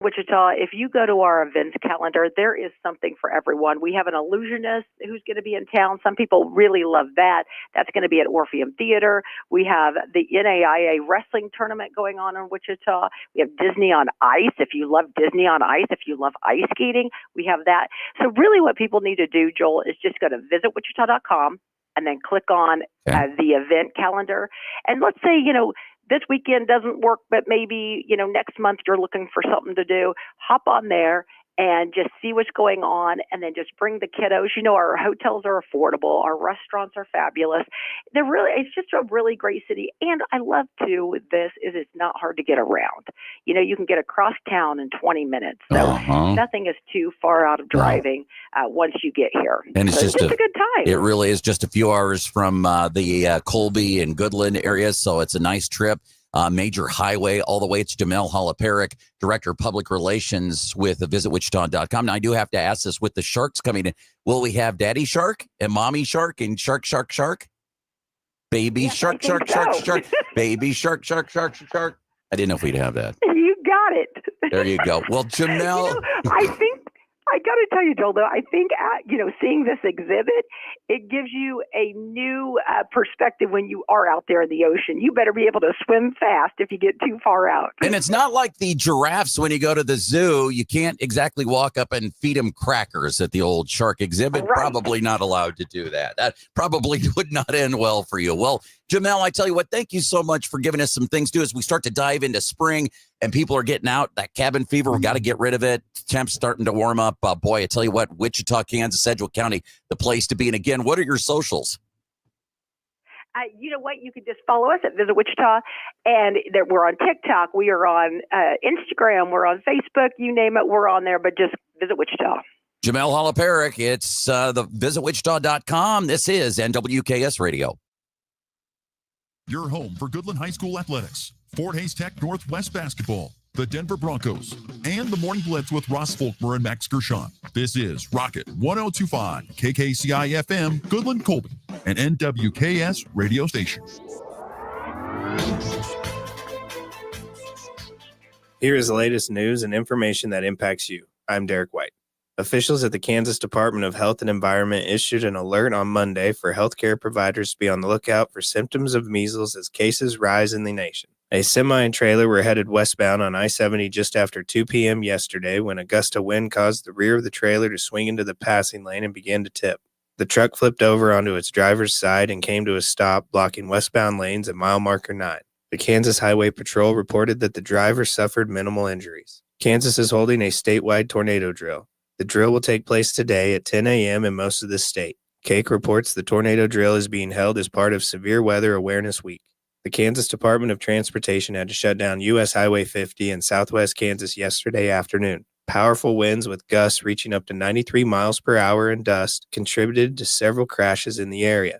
Wichita, if you go to our events calendar, there is something for everyone. We have an illusionist who's going to be in town. Some people really love that. That's going to be at Orpheum Theater. We have the NAIA wrestling tournament going on in Wichita. We have Disney on Ice. If you love Disney on Ice, if you love ice skating, we have that. So really what people need to do, Joel, is just go to visitwichita.com and then click on the event calendar. And let's say, this weekend doesn't work, but maybe, next month you're looking for something to do. Hop on there and just see what's going on, and then just bring the kiddos. Our hotels are affordable. Our restaurants are fabulous. It's just a really great city. And I love too with this is it's not hard to get around. You can get across town in 20 minutes. So nothing is too far out of driving once you get here. And it's just a good time. It really is just a few hours from the Colby and Goodland area. So it's a nice trip. Major highway all the way. It's Jamel Halaparik, Director of Public Relations with visitwichita.com. Now, I do have to ask this with the sharks coming in. Will we have Daddy Shark and Mommy Shark and Shark? Baby Shark, Shark, Shark, Shark. Baby Shark, Shark, Shark, Shark. I didn't know if we'd have that. You got it. There you go. Well, Jamel. I got to tell you, Joel, though, I think, seeing this exhibit, it gives you a new perspective when you are out there in the ocean. You better be able to swim fast if you get too far out. And it's not like the giraffes when you go to the zoo. You can't exactly walk up and feed them crackers at the old shark exhibit. Right. Probably not allowed to do that. That probably would not end well for you. Well, Jamel, I tell you what, thank you so much for giving us some things to do as we start to dive into spring and people are getting out. That cabin fever, we got to get rid of it. Temps starting to warm up. Boy, I tell you what, Wichita, Kansas, Sedgwick County, the place to be. And again, what are your socials? You know what? You can just follow us at Visit Wichita, and we're on TikTok. We are on Instagram. We're on Facebook. You name it, we're on there, but just Visit Wichita. Jamel Halaparik, it's the visitwichita.com. This is NWKS Radio. Your home for Goodland High School athletics, Fort Hays Tech Northwest basketball, the Denver Broncos, and the Morning Blitz with Ross Volkmer and Max Gershon. This is Rocket 1025, KKCI FM, Goodland, Colby, an NWKS radio station. Here is the latest news and information that impacts you. I'm Derek White. Officials at the Kansas Department of Health and Environment issued an alert on Monday for healthcare providers to be on the lookout for symptoms of measles as cases rise in the nation. A semi and trailer were headed westbound on I-70 just after 2 p.m. yesterday when a gust of wind caused the rear of the trailer to swing into the passing lane and began to tip. The truck flipped over onto its driver's side and came to a stop, blocking westbound lanes at mile marker 9. The Kansas Highway Patrol reported that the driver suffered minimal injuries. Kansas is holding a statewide tornado drill. The drill will take place today at 10 a.m. in most of the state. CAKE reports the tornado drill is being held as part of Severe Weather Awareness Week. The Kansas Department of Transportation had to shut down U.S. Highway 50 in southwest Kansas yesterday afternoon. Powerful winds with gusts reaching up to 93 miles per hour and dust contributed to several crashes in the area.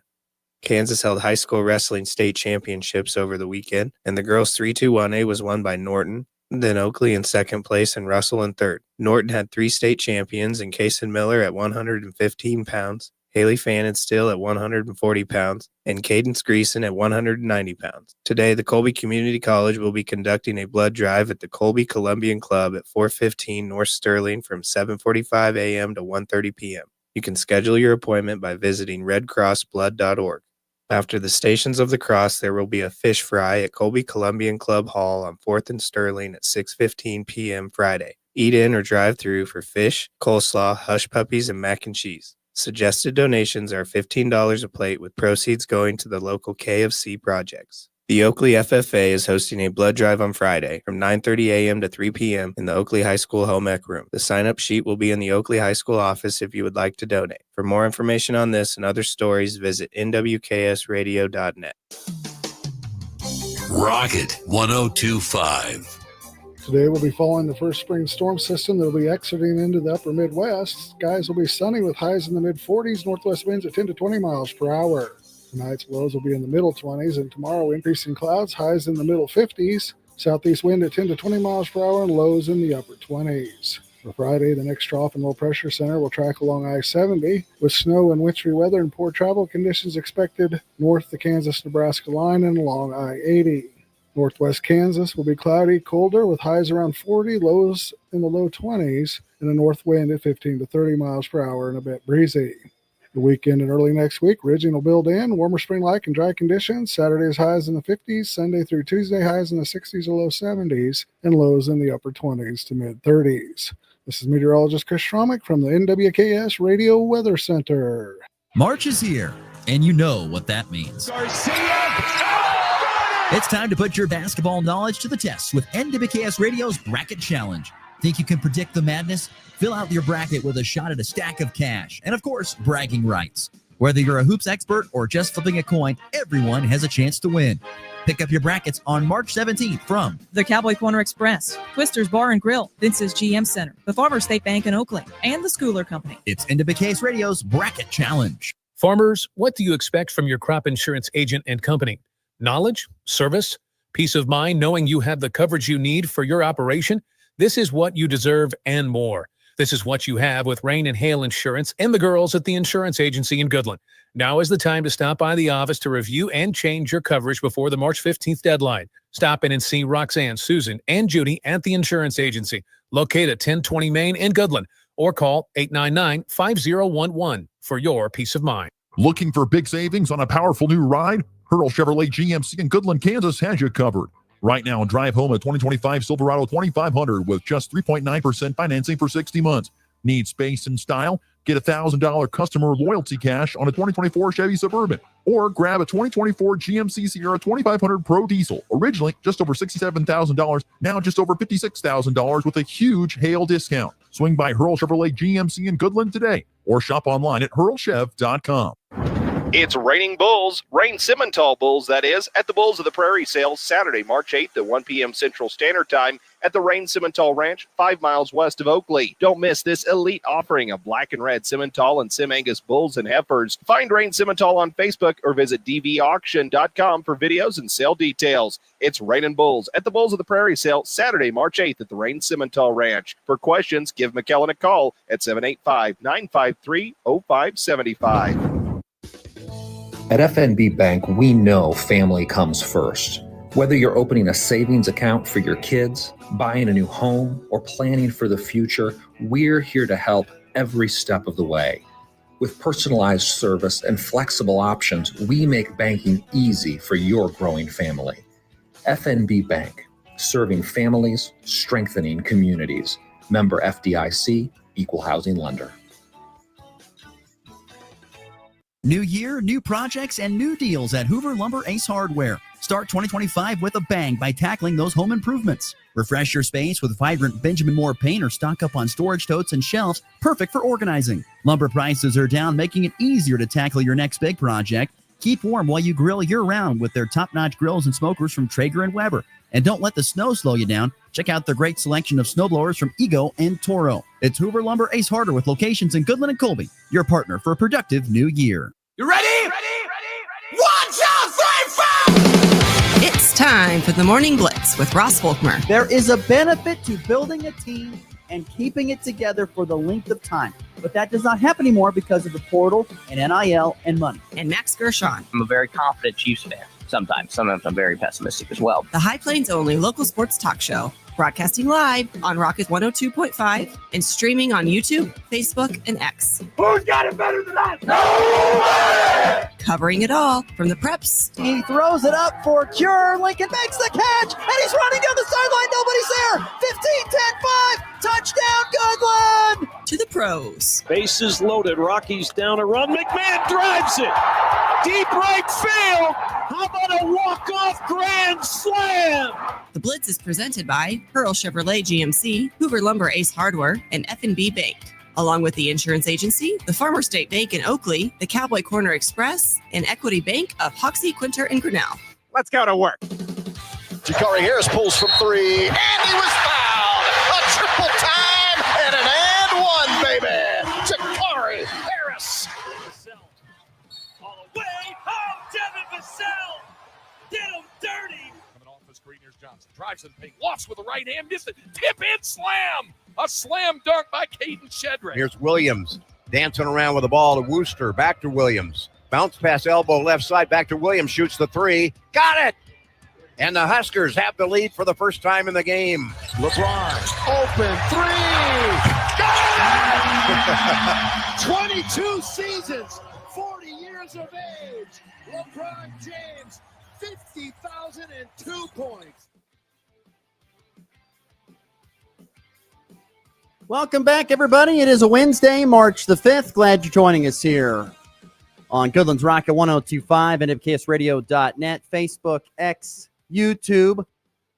Kansas held high school wrestling state championships over the weekend, and the girls' 3-2-1A was won by Norton, then Oakley in second place and Russell in third. Norton had 3 state champions in Kaysen Miller at 115 pounds, Haley Fannin Still at 140 pounds, and Cadence Greason at 190 pounds. Today, the Colby Community College will be conducting a blood drive at the Colby Columbian Club at 415 North Sterling from 7:45 a.m. to 1:30 p.m. You can schedule your appointment by visiting redcrossblood.org. After the Stations of the Cross, there will be a fish fry at Colby Columbian Club Hall on 4th and Sterling at 6:15 p.m. Friday. Eat in or drive through for fish, coleslaw, hush puppies, and mac and cheese. Suggested donations are $15 a plate, with proceeds going to the local KFC projects. The Oakley FFA is hosting a blood drive on Friday from 9:30 a.m. to 3 p.m. in the Oakley High School home ec room. The sign-up sheet will be in the Oakley High School office if you would like to donate. For more information on this and other stories, visit nwksradio.net. Rocket 1025. Today we'll be following the first spring storm system that will be exiting into the upper Midwest. Skies will be sunny with highs in the mid-40s, northwest winds at 10 to 20 miles per hour. Tonight's lows will be in the middle 20s, and tomorrow increasing clouds, highs in the middle 50s, southeast wind at 10 to 20 miles per hour, and lows in the upper 20s. For Friday, the next trough and low pressure center will track along I-70 with snow and wintry weather and poor travel conditions expected north the Kansas-Nebraska line and along I-80. Northwest Kansas will be cloudy, colder with highs around 40, lows in the low 20s, and a north wind at 15 to 30 miles per hour and a bit breezy. The weekend and early next week, ridging will build in, warmer spring-like and dry conditions. Saturday's highs in the 50s, Sunday through Tuesday highs in the 60s or low 70s, and lows in the upper 20s to mid-30s. This is meteorologist Chris Schromick from the NWKS Radio Weather Center. March is here, and you know what that means. It's time to put your basketball knowledge to the test with NWKS Radio's Bracket Challenge. Think you can predict the madness? Fill out your bracket with a shot at a stack of cash and, of course, bragging rights. Whether you're a hoops expert or just flipping a coin, everyone has a chance to win. Pick up your brackets on March 17th from the Cowboy Corner Express, Twister's Bar and Grill, Vince's GM Center, the Farmers State Bank in Oakland, and the Schooler Company. It's NWKS Radio's Bracket Challenge. Farmers, what do you expect from your crop insurance agent and company? Knowledge, service, peace of mind knowing you have the coverage you need for your operation? This is what you deserve and more. This is what you have with Rain and Hail Insurance and the girls at the insurance agency in Goodland. Now is the time to stop by the office to review and change your coverage before the March 15th deadline. Stop in and see Roxanne, Susan, and Judy at the insurance agency, located at 1020 Main in Goodland, or call 899-5011 for your peace of mind. Looking for big savings on a powerful new ride? Hurl Chevrolet GMC in Goodland, Kansas has you covered. Right now, drive home a 2025 Silverado 2500 with just 3.9% financing for 60 months. Need space and style? Get a $1,000 customer loyalty cash on a 2024 Chevy Suburban. Or grab a 2024 GMC Sierra 2500 Pro Diesel. Originally just over $67,000, now just over $56,000 with a huge hail discount. Swing by Hurl Chevrolet GMC in Goodland today or shop online at hurlchev.com. It's raining bulls, rain Simmental bulls, that is, at the Bulls of the Prairie sale Saturday, March 8th at 1 p.m. Central Standard Time at the Rain Simmental Ranch, 5 miles west of Oakley. Don't miss this elite offering of black and red Simmental and Sim Angus bulls and heifers. Find Rain Simmental on Facebook or visit dvauction.com for videos and sale details. It's Rainin' Bulls at the Bulls of the Prairie sale Saturday, March 8th at the Rain Simmental Ranch. For questions, give McKellen a call at 785-953-0575. At FNB Bank, we know family comes first. Whether you're opening a savings account for your kids, buying a new home, or planning for the future, we're here to help every step of the way. With personalized service and flexible options, we make banking easy for your growing family. FNB Bank, serving families, strengthening communities. Member FDIC, Equal Housing Lender. New year, new projects, and new deals at Hoover Lumber Ace Hardware. Start 2025 with a bang by tackling those home improvements. Refresh your space with vibrant Benjamin Moore paint or stock up on storage totes and shelves, perfect for organizing. Lumber prices are down, making it easier to tackle your next big project. Keep warm while you grill year-round with their top-notch grills and smokers from Traeger and Weber. And don't let the snow slow you down. Check out their great selection of snowblowers from Ego and Toro. It's Hoover Lumber Ace Hardware with locations in Goodland and Colby, your partner for a productive new year. You ready? Ready? 1, 2, 3, 4! It's time for the Morning Blitz with Ross Volkmer. There is a benefit to building a team and keeping it together for the length of time. But that does not happen anymore because of the portal and NIL and money. And Max Gershon. I'm a very confident Chiefs fan. Sometimes I'm very pessimistic as well. The High Plains only local sports talk show, broadcasting live on Rocket 102.5 and streaming on YouTube, Facebook, and X. Who's got it better than us? Nobody! Covering it all from the preps. He throws it up for Cure. Lincoln makes the catch, and he's running down the sideline. Nobody's there. 15, 10, 5. Touchdown, Goodland! To the pros. Bases loaded. Rockies down a run. McMahon drives it. Deep right field. How about a walk-off grand slam? The Blitz is presented by Hurl Chevrolet GMC, Hoover Lumber Ace Hardware, and FNB Bank, along with the insurance agency, the Farmers State Bank in Oakley, the Cowboy Corner Express, and Equity Bank of Hoxie, Quinter, and Grinnell. Let's go to work. Jakari Harris pulls from 3, and he was fouled. A triple time and an and one, baby. Jakari Harris. All the way. Oh, Devin Vassell did him dirty. Coming off the screen, here's Johnson. Drives in the paint, lofts with the right hand, missed it. Tip in, slam. A slam dunk by Caden Shedrick. Here's Williams dancing around with the ball to Wooster. Back to Williams. Bounce pass elbow left side. Back to Williams. Shoots the 3. Got it. And the Huskers have the lead for the first time in the game. LeBron, open three. 22 seasons, 40 years of age. LeBron James, 50,002 points. Welcome back, everybody. It is a Wednesday, March the 5th. Glad you're joining us here on Goodland's Rocket 1025 and NWKSradio.net, Facebook, X, YouTube,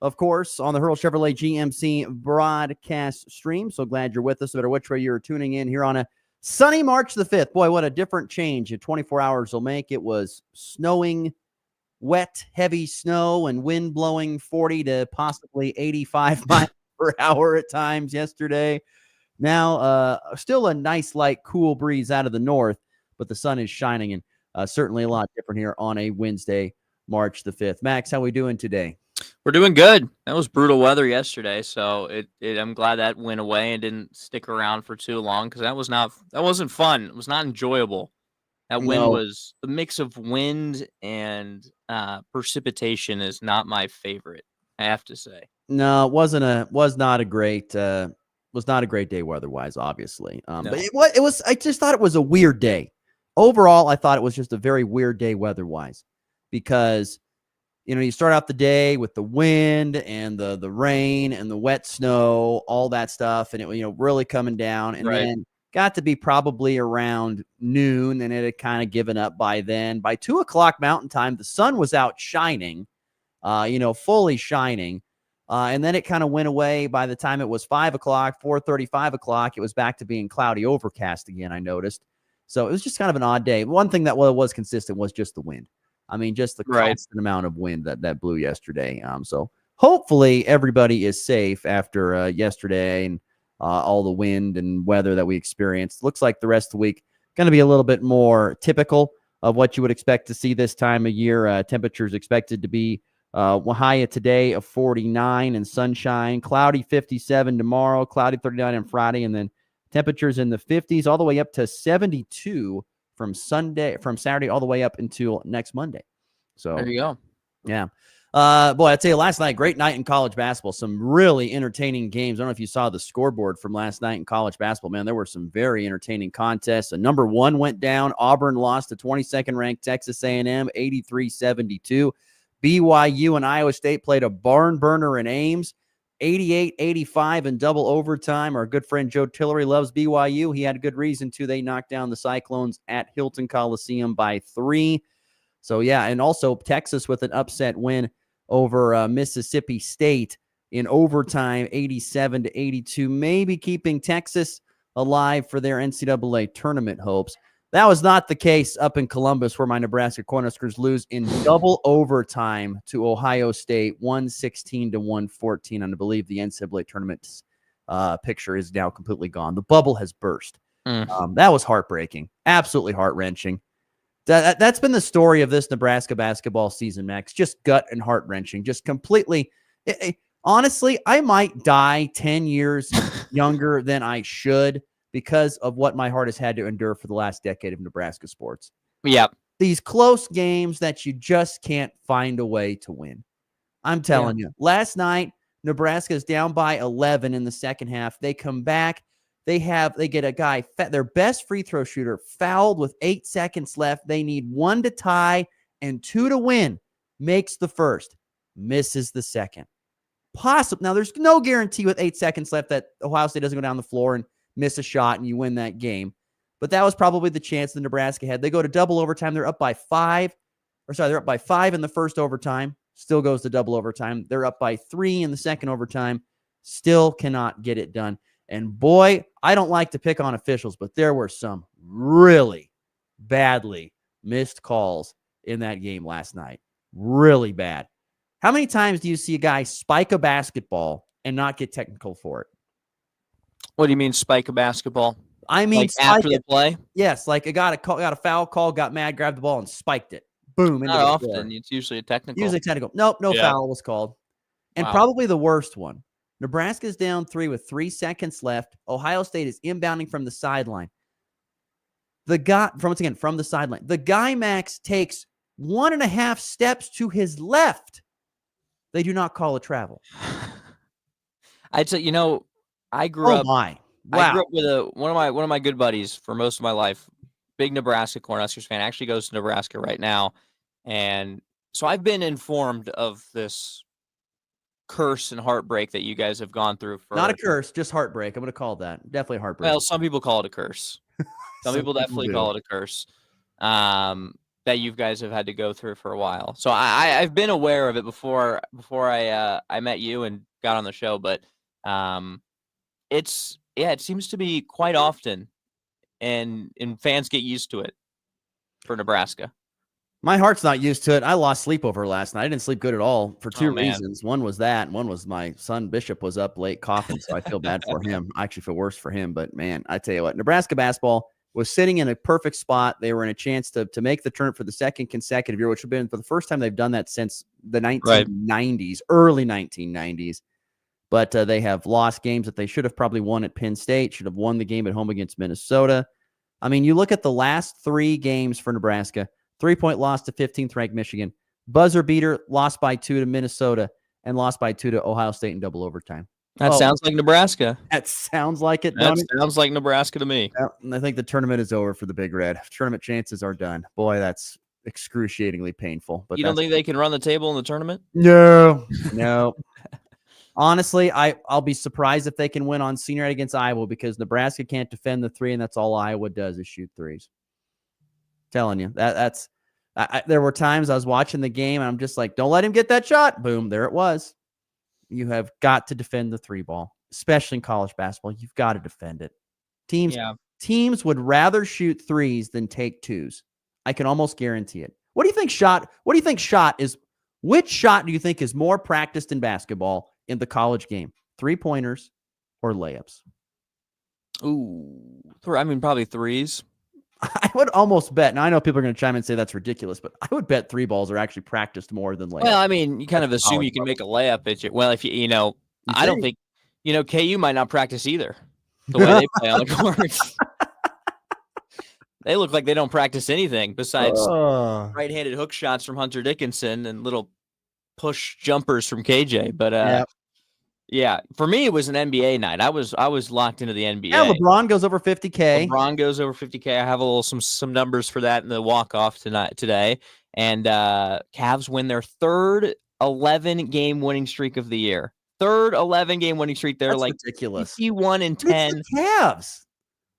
of course, on the Hurl Chevrolet GMC broadcast stream. So glad you're with us, no matter which way you're tuning in here on a sunny March the 5th. Boy, what a different change in 24 hours will make. It was snowing, wet, heavy snow, and wind blowing 40 to possibly 85 miles per hour at times yesterday. Now, still a nice, light, cool breeze out of the north, but the sun is shining, and certainly a lot different here on a Wednesday, March the 5th. Max, how we doing today? We're doing good. That was brutal weather yesterday, so I'm glad that went away and didn't stick around for too long, because that wasn't fun. It was not enjoyable. That wind was a mix of wind and precipitation is not my favorite, I have to say. No, was not a great day weather-wise, obviously. No. But it was. I just thought it was a weird day. Overall, I thought it was just a very weird day weather-wise, because you start out the day with the wind and the rain and the wet snow, all that stuff, and it really coming down, and then got to be probably around noon, and it had kind of given up by then. By 2:00 Mountain Time, the sun was out shining, fully shining. And then it kind of went away by the time it was 5 o'clock, 4:30, 5 o'clock. It was back to being cloudy overcast again, I noticed. So it was just kind of an odd day. One thing that was consistent was just the wind. I mean, just the constant amount of wind that blew yesterday. So hopefully everybody is safe after yesterday and all the wind and weather that we experienced. Looks like the rest of the week going to be a little bit more typical of what you would expect to see this time of year. Temperatures expected to be high today of 49 and sunshine, cloudy 57 tomorrow, cloudy 39 on Friday, and then temperatures in the 50s all the way up to 72 from Saturday all the way up until next Monday. So there you go. Yeah. Boy, I tell you, last night, great night in college basketball. Some really entertaining games. I don't know if you saw the scoreboard from last night in college basketball. Man, there were some very entertaining contests. A number 1 went down. Auburn lost to 22nd ranked Texas A&M, 83-72. BYU and Iowa State played a barn burner in Ames, 88-85 in double overtime. Our good friend Joe Tillery loves BYU. He had a good reason to. They knocked down the Cyclones at Hilton Coliseum by 3. So, yeah, and also Texas with an upset win over Mississippi State in overtime, 87-82, maybe keeping Texas alive for their NCAA tournament hopes. That was not the case up in Columbus, where my Nebraska Cornhuskers lose in double overtime to Ohio State, 116-114. And I believe the NCAA tournament picture is now completely gone. The bubble has burst. That was heartbreaking, absolutely heart-wrenching. That's been the story of this Nebraska basketball season, Max. Just gut and heart-wrenching, just completely. Honestly, I might die 10 years younger than I should, because of what my heart has had to endure for the last decade of Nebraska sports. Yeah. These close games that you just can't find a way to win. I'm telling you. Last night, Nebraska's down by 11 in the second half. They come back. They get a guy, their best free throw shooter, fouled with 8 seconds left. They need 1 to tie and 2 to win. Makes the first. Misses the second. Now, there's no guarantee with 8 seconds left that Ohio State doesn't go down the floor and miss a shot and you win that game. But that was probably the chance that Nebraska had. They go to double overtime. They're up by 5 in the first overtime. Still goes to double overtime. They're up by 3 in the second overtime. Still cannot get it done. And boy, I don't like to pick on officials, but there were some really badly missed calls in that game last night. Really bad. How many times do you see a guy spike a basketball and not get technical for it? What do you mean spike a basketball? I mean, like after the play? Yes, like got a foul call, got mad, grabbed the ball, and spiked it. Boom. Not often. It's usually a technical. Usually technical. Nope, no foul was called. And probably the worst one. Nebraska's down 3 with 3 seconds left. Ohio State is inbounding from the sideline. From the sideline. The guy, Max, takes 1.5 steps to his left. They do not call it travel. I'd say, I grew up. My. Wow. I grew up with one of my good buddies for most of my life. Big Nebraska Cornhuskers fan. Actually goes to Nebraska right now, and so I've been informed of this curse and heartbreak that you guys have gone through. Not a curse, just heartbreak. I'm going to call that definitely heartbreak. Well, some people call it a curse. Some people definitely call it a curse. That you guys have had to go through for a while. So I've been aware of it before I met you and got on the show, but it seems to be quite often, and fans get used to it for Nebraska. My heart's not used to it. I lost sleep over last night. I didn't sleep good at all for two reasons. One was that, and one was my son Bishop was up late coughing, so I feel bad for him. I actually feel worse for him, but man, I tell you what, Nebraska basketball was sitting in a perfect spot. They were in a chance to make the tournament for the second consecutive year, which would have been for the first time they've done that since the 1990s, early 1990s. But they have lost games that they should have probably won at Penn State, should have won the game at home against Minnesota. I mean, you look at the last 3 games for Nebraska, 3-point loss to 15th ranked Michigan, buzzer beater, lost by 2 to Minnesota, and lost by 2 to Ohio State in double overtime. That sounds like Nebraska. That sounds like it. That sounds like Nebraska to me. I think the tournament is over for the Big Red. Tournament chances are done. Boy, that's excruciatingly painful. But you don't think they can run the table in the tournament? No. Honestly, I'll be surprised if they can win on senior night against Iowa, because Nebraska can't defend the 3, and that's all Iowa does is shoot threes. Telling you, there were times I was watching the game and I'm just like, don't let him get that shot. Boom, there it was. You have got to defend the 3 ball, especially in college basketball. You've got to defend it. Teams would rather shoot 3s than take 2s. I can almost guarantee it. What do you think shot is? Which shot do you think is more practiced in basketball in the college game? 3-pointers or layups? Ooh, probably 3s. I would almost bet. Now, I know people are going to chime in and say that's ridiculous, but I would bet 3 balls are actually practiced more than layups. Well, you kind of assume you can make a layup at you. Well, if I don't think, KU might not practice either, the way they play on the court. They look like they don't practice anything besides right-handed hook shots from Hunter Dickinson and little push jumpers from KJ. But yeah, for me, it was an NBA night. I was locked into the NBA. Yeah, LeBron goes over 50K. I have some numbers for that in the walk-off today. And Cavs win their third 11-game winning streak of the year. Third 11-game winning streak. They're ridiculous. 51-10. It's the Cavs.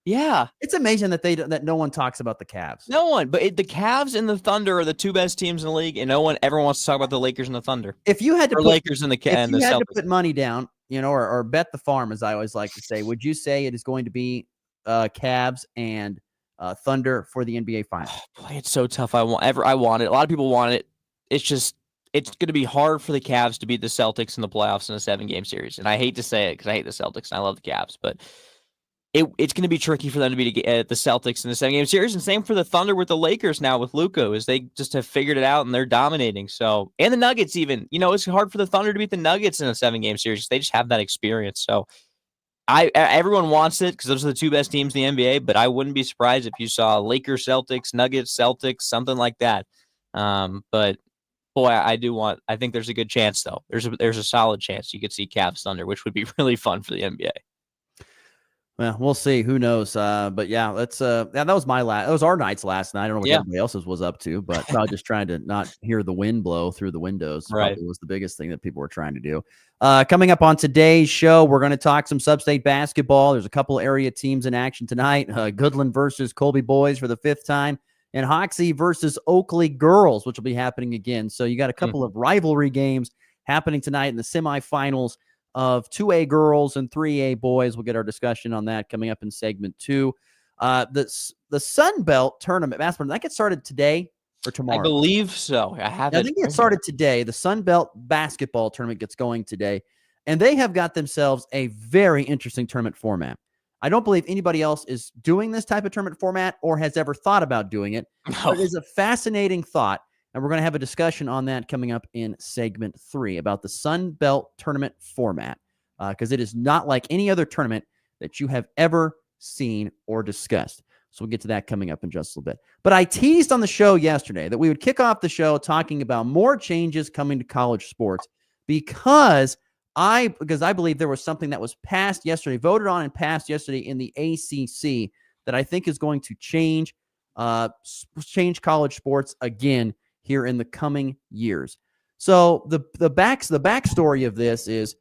Yeah. It's amazing that no one talks about the Cavs. No one, but the Cavs and the Thunder are the 2 best teams in the league, and everyone wants to talk about the Lakers and the Thunder. If you had to Lakers and the Celtics. If you had to put money down, or bet the farm, as I always like to say, would you say it is going to be Cavs and Thunder for the NBA Finals? Oh, boy, it's so tough. I want it. A lot of people want it. It's going to be hard for the Cavs to beat the Celtics in the playoffs in a 7-game series. And I hate to say it because I hate the Celtics and I love the Cavs, but it's going to be tricky for them to beat the Celtics in the 7-game series. And same for the Thunder with the Lakers now with Luka, as they just have figured it out and they're dominating. So, and the Nuggets even, it's hard for the Thunder to beat the Nuggets in a 7-game series. They just have that experience. So everyone wants it because those are the 2 best teams in the NBA, but I wouldn't be surprised if you saw Lakers, Celtics, Nuggets, Celtics, something like that. But boy, I think there's a good chance though. There's a solid chance you could see Cavs Thunder, which would be really fun for the NBA. Well, we'll see. Who knows? But yeah, let's. That was that was our nights last night. I don't know what everybody else's was up to, but probably just trying to not hear the wind blow through the windows. Right, was the biggest thing that people were trying to do. Coming up on today's show, we're going to talk some sub-state basketball. There's a couple area teams in action tonight. Goodland versus Colby boys for the 5th time, and Hoxie versus Oakley girls, which will be happening again. So you got a couple of rivalry games happening tonight in the semifinals of 2A girls and 3A boys. We'll get our discussion on that coming up in segment 2. The Sun Belt tournament basketball, that gets started today or tomorrow? I believe so. I think it started today. The Sun Belt basketball tournament gets going today, and they have got themselves a very interesting tournament format. I don't believe anybody else is doing this type of tournament format or has ever thought about doing it. But it is a fascinating thought. And we're going to have a discussion on that coming up in segment 3 about the Sun Belt tournament format, because it is not like any other tournament that you have ever seen or discussed. So we'll get to that coming up in just a little bit. But I teased on the show yesterday that we would kick off the show talking about more changes coming to college sports because I believe there was something that was passed yesterday, voted on and passed yesterday in the ACC that I think is going to change college sports again here in the coming years. So the backstory of this is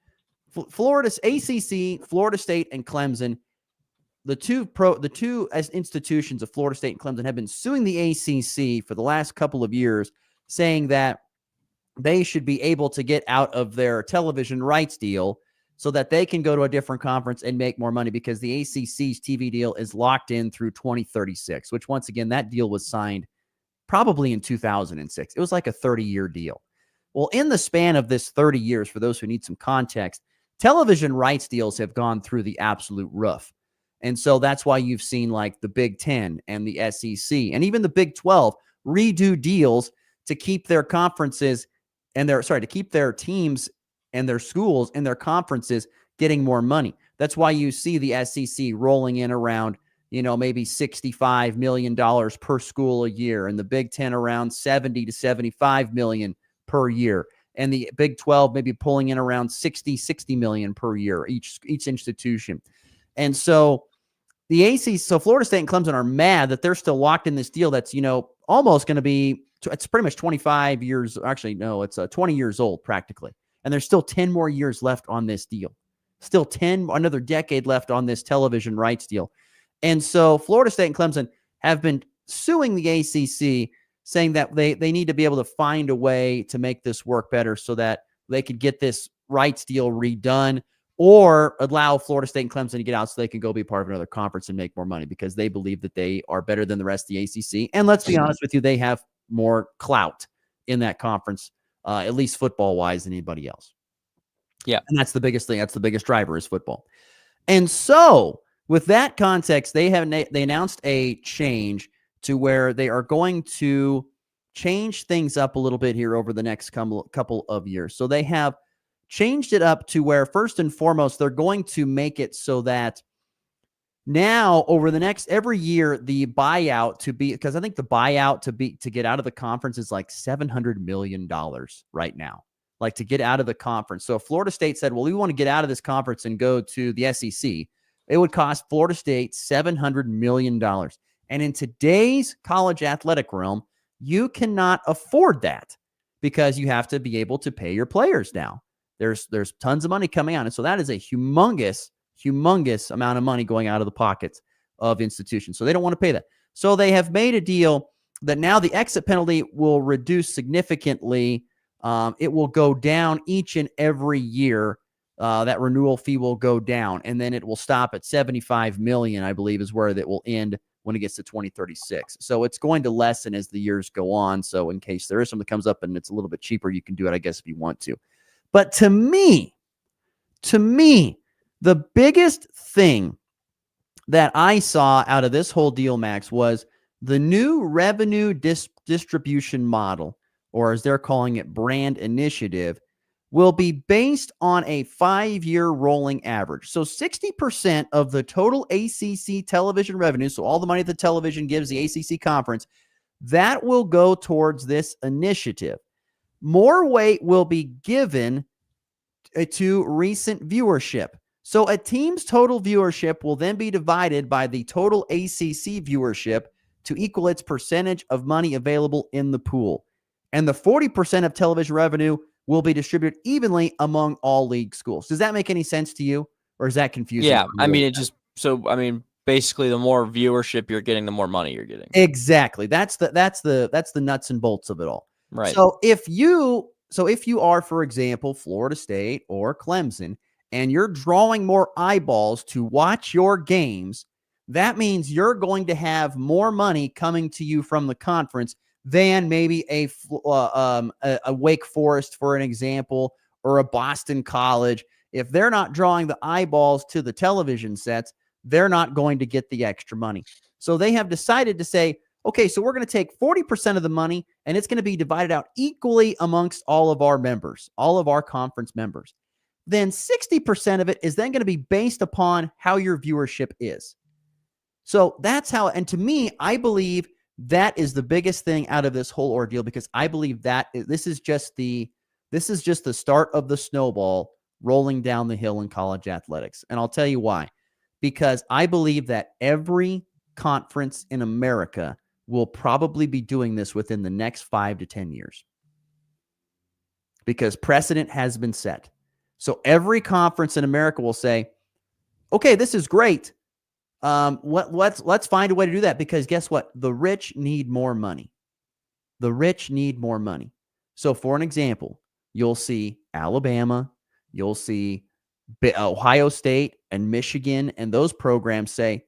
Florida's ACC, Florida State, and Clemson. The two as institutions of Florida State and Clemson have been suing the ACC for the last couple of years, saying that they should be able to get out of their television rights deal so that they can go to a different conference and make more money, because the ACC's TV deal is locked in through 2036, which once again, that deal was signed probably in 2006. It was like a 30-year deal. Well, in the span of this 30 years, for those who need some context, television rights deals have gone through the absolute roof. And so that's why you've seen like the Big Ten and the SEC and even the Big 12 redo deals to keep their conferences and to keep their teams and their schools and their conferences getting more money. That's why you see the SEC rolling in around, maybe $65 million per school a year, and the Big Ten around 70 to 75 million per year, and the Big 12 maybe pulling in around 60 million per year, each institution. And so the ACC, so Florida State and Clemson are mad that they're still locked in this deal that's, almost going to be, it's pretty much 25 years. Actually, no, it's 20 years old practically. And there's still 10 more years left on this deal. Still another decade left on this television rights deal. And so Florida State and Clemson have been suing the ACC, saying that they need to be able to find a way to make this work better so that they could get this rights deal redone, or allow Florida State and Clemson to get out so they can go be part of another conference and make more money, because they believe that they are better than the rest of the ACC. And let's be honest with you, they have more clout in that conference, at least football-wise, than anybody else. Yeah. And that's the biggest thing. That's the biggest driver is football. And so with that context, they announced a change to where they are going to change things up a little bit here over the next couple of years. So they have changed it up to where, first and foremost, they're going to make it so that now over the next every year, the buyout to be, because I think the buyout to get out of the conference is like $700 million right now, like to get out of the conference. So if Florida State said, well, we want to get out of this conference and go to the SEC, it would cost Florida State $700 million. And in today's college athletic realm, you cannot afford that, because you have to be able to pay your players now. There's tons of money coming out. And so that is a humongous amount of money going out of the pockets of institutions. So they don't want to pay that. So they have made a deal that now the exit penalty will reduce significantly. It will go down each and every year. That renewal fee will go down, and then it will stop at 75 million, I believe, is where that will end when it gets to 2036. So it's going to lessen as the years go on. So in case there is something that comes up and it's a little bit cheaper, you can do it, I guess, if you want to. But to me, the biggest thing that I saw out of this whole deal, Max, was the new revenue distribution model, or as they're calling it, brand initiative, will be based on a 5-year rolling average. So 60% of the total ACC television revenue, so all the money the television gives the ACC conference, that will go towards this initiative. More weight will be given to recent viewership. So a team's total viewership will then be divided by the total ACC viewership to equal its percentage of money available in the pool. And the 40% of television revenue will be distributed evenly among all league schools. Does that make any sense to you, or is that confusing? Yeah, I mean, basically the more viewership you're getting, the more money you're getting. Exactly. That's the nuts and bolts of it all. Right. So if you are, for example, Florida State or Clemson, and you're drawing more eyeballs to watch your games, that means you're going to have more money coming to you from the conference than maybe a Wake Forest, for an example, or a Boston College. If they're not drawing the eyeballs to the television sets, they're not going to get the extra money. So they have decided to say, okay, so we're going to take 40% of the money, and it's going to be divided out equally amongst all of our members, all of our conference members. Then 60% of it is then going to be based upon how your viewership is. So that's how, and to me, I believe that is the biggest thing out of this whole ordeal, because I believe that this is just the This is just the start of the snowball rolling down the hill in college athletics. And I'll tell you why. Because I believe that every conference in America will probably be doing this within the next 5 to 10 years. Because precedent has been set. So every conference in America will say, okay, this is great. Let's find a way to do that, because guess what? The rich need more money. The rich need more money. So for an example, you'll see Alabama, you'll see Ohio State and Michigan, and those programs say,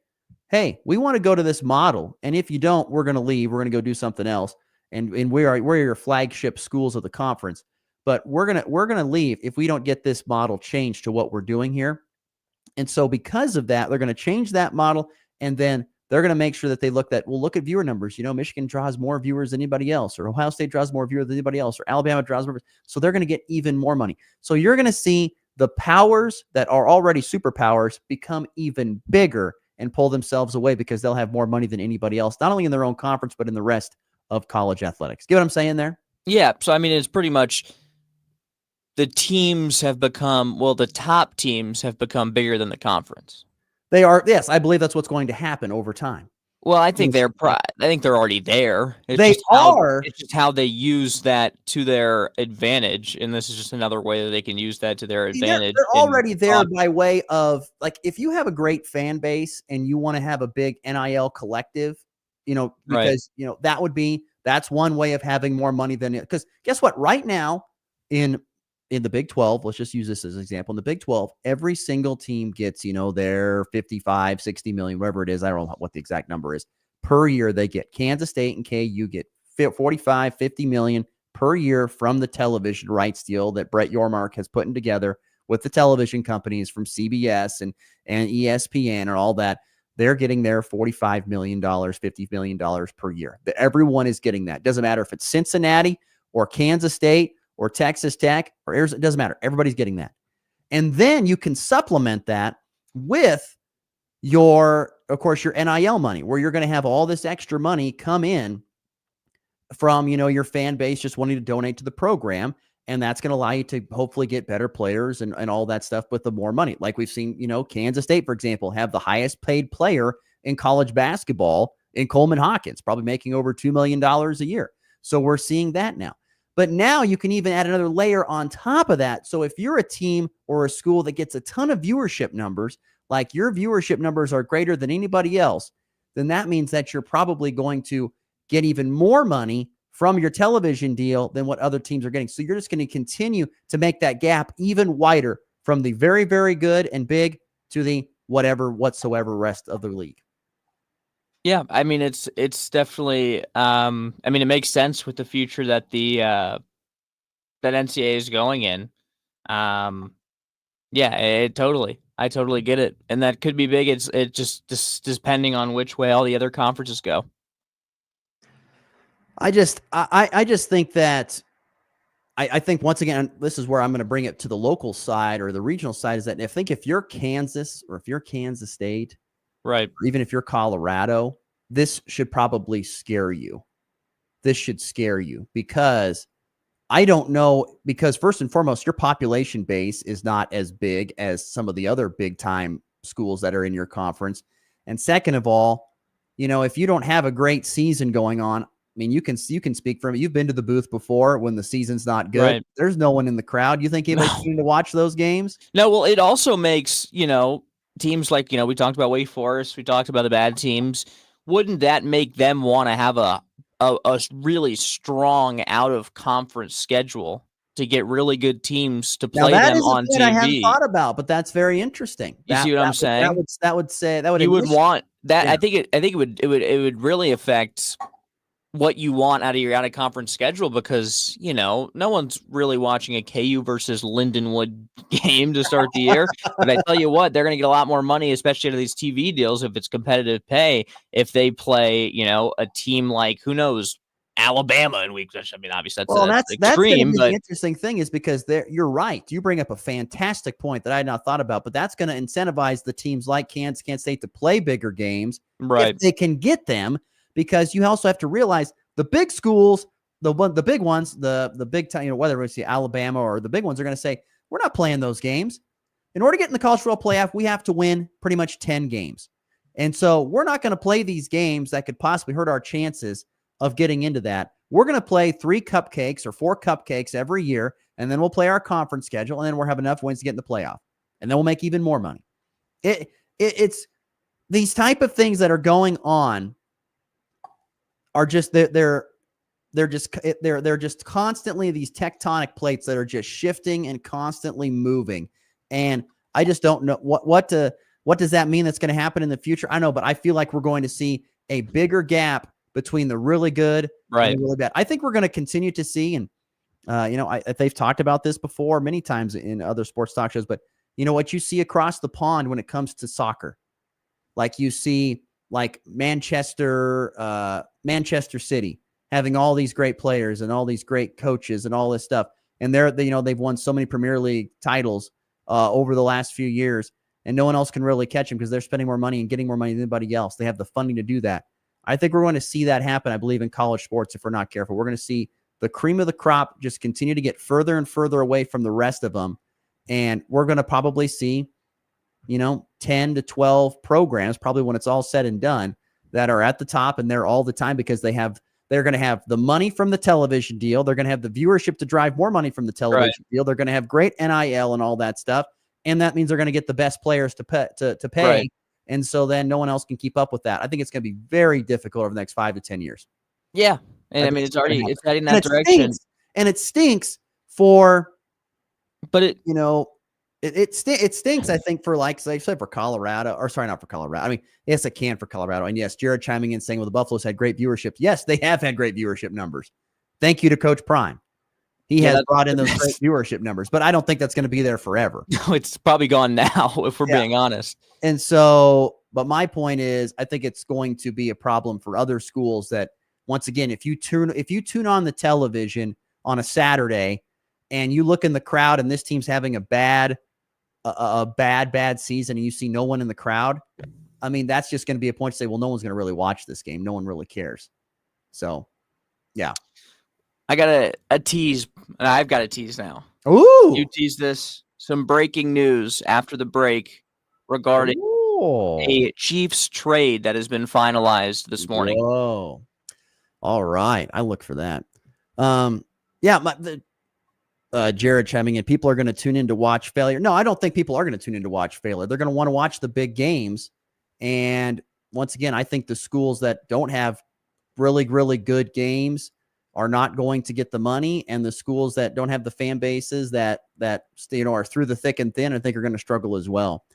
hey, we want to go to this model. And if you don't, we're going to leave. We're going to go do something else. And we're your flagship schools of the conference. But we're going to leave if we don't get this model changed to what we're doing here. And so because of that, they're going to change that model, and then they're going to make sure that they look at viewer numbers. Michigan draws more viewers than anybody else, or Ohio State draws more viewers than anybody else, or Alabama draws more. So they're going to get even more money. So you're going to see the powers that are already superpowers become even bigger and pull themselves away, because they'll have more money than anybody else, not only in their own conference, but in the rest of college athletics. Get what I'm saying there? Yeah. So, I mean, it's pretty much the teams have become, the top teams have become bigger than the conference. They are. Yes, I believe that's what's going to happen over time. Well, I think they're already there. It's just how they use that to their advantage, and this is just another way that they can use that to their advantage. They're already there by way of, like, if you have a great fan base and you want to have a big NIL collective, because that's one way of having more money than it. Because guess what? Right now in the Big 12, let's just use this as an example. In the Big 12, every single team gets, their 55, 60 million, whatever it is. I don't know what the exact number is per year. They get Kansas State and KU get 45, 50 million per year from the television rights deal that Brett Yormark has put together with the television companies from CBS and ESPN and all that. They're getting their $45 million, $50 million per year. Everyone is getting that. Doesn't matter if it's Cincinnati or Kansas State or Texas Tech or Arizona, it doesn't matter. Everybody's getting that. And then you can supplement that with your NIL money, where you're going to have all this extra money come in from, your fan base just wanting to donate to the program. And that's going to allow you to hopefully get better players and all that stuff with the more money. Like we've seen, Kansas State, for example, have the highest paid player in college basketball in Coleman Hawkins, probably making over $2 million a year. So we're seeing that now. But now you can even add another layer on top of that. So if you're a team or a school that gets a ton of viewership numbers, like your viewership numbers are greater than anybody else, then that means that you're probably going to get even more money from your television deal than what other teams are getting. So you're just going to continue to make that gap even wider from the very, very good and big to the whatsoever rest of the league. Yeah, I mean, it's definitely, it makes sense with the future that that NCAA is going in. I totally get it. And that could be big. It's just depending on which way all the other conferences go. I just think that I think once again, this is where I'm going to bring it to the local side or the regional side, is that if you're Kansas or if you're Kansas State, right, or even if you're Colorado, this should probably scare you. This should scare you because I don't know, because first and foremost, your population base is not as big as some of the other big time schools that are in your conference. And second of all, if you don't have a great season going on, I mean, you can speak from it. You've been to the booth before when the season's not good. Right. There's no one in the crowd. You think anybody's going to watch those games? No, well, it also makes, teams like, we talked about Wake Forest, we talked about the bad teams. Wouldn't that make them want to have a really strong out of conference schedule to get really good teams to play them on TV? I haven't thought about, but that's very interesting. You see what I'm saying? That would you would want that. Yeah. I think it would really affect what you want out of your out of conference schedule, because no one's really watching a KU versus Lindenwood game to start the year. But I tell you what, they're going to get a lot more money, especially out of these TV deals, if it's competitive pay, if they play a team like, who knows, Alabama in week. I mean, obviously that's extreme. But the interesting thing is, because you're right. You bring up a fantastic point that I had not thought about, but that's going to incentivize the teams like Kansas State to play bigger games, right? If they can get them. Because you also have to realize the big schools the big ones, the big time, whether it's the Alabama or the big ones, are going to say, we're not playing those games. In order to get in the college football playoff, we have to win pretty much 10 games. And so we're not going to play these games that could possibly hurt our chances of getting into that. We're going to play 3 cupcakes or 4 cupcakes every year, and then we'll play our conference schedule, and then we'll have enough wins to get in the playoff. And then we'll make even more money. It's these type of things that are going on are just they're just constantly these tectonic plates that are just shifting and constantly moving. And I just don't know what does that mean that's going to happen in the future? I know, but I feel like we're going to see a bigger gap between the really good and the really bad. I think we're going to continue to see, and they've talked about this before many times in other sports talk shows, but what you see across the pond when it comes to soccer, like you see like Manchester City having all these great players and all these great coaches and all this stuff. And they've won so many Premier League titles over the last few years, and no one else can really catch them because they're spending more money and getting more money than anybody else. They have the funding to do that. I think we're going to see that happen, I believe, in college sports if we're not careful. We're going to see the cream of the crop just continue to get further and further away from the rest of them. And we're going to probably see, 10 to 12 programs, probably when it's all said and done, that are at the top and there all the time because they're going to have the money from the television deal. They're going to have the viewership to drive more money from the television deal. They're going to have great NIL and all that stuff. And that means they're going to get the best players to pay. Right. And so then no one else can keep up with that. I think it's going to be very difficult over the next 5 to 10 years. Yeah. And I mean, it's heading that direction. It stinks for, but it stinks, I think, for like I said, for Colorado, or sorry, not for Colorado. I mean, yes, it can for Colorado. And yes, Jared chiming in saying, well, the Buffaloes had great viewership. Yes, they have had great viewership numbers. Thank you to Coach Prime. He has brought in those great viewership numbers, but I don't think that's going to be there forever. No, it's probably gone now, if we're being honest. And so, but my point is, I think it's going to be a problem for other schools that, once again, if you tune on the television on a Saturday and you look in the crowd and this team's having a bad season and you see no one in the crowd, I mean, that's just going to be a point to say, well, no one's going to really watch this game. No one really cares. So, yeah. I got a tease, and I've got a tease now. Ooh. You tease this. Some breaking news after the break regarding a Chiefs trade that has been finalized this morning. Whoa. All right. I look for that. Jared chiming in, people are going to tune in to watch failure. No, I don't think people are going to tune in to watch failure. They're going to want to watch the big games. And once again, I think the schools that don't have really, really good games are not going to get the money, and the schools that don't have the fan bases that are through the thick and thin, I think are going to struggle as well.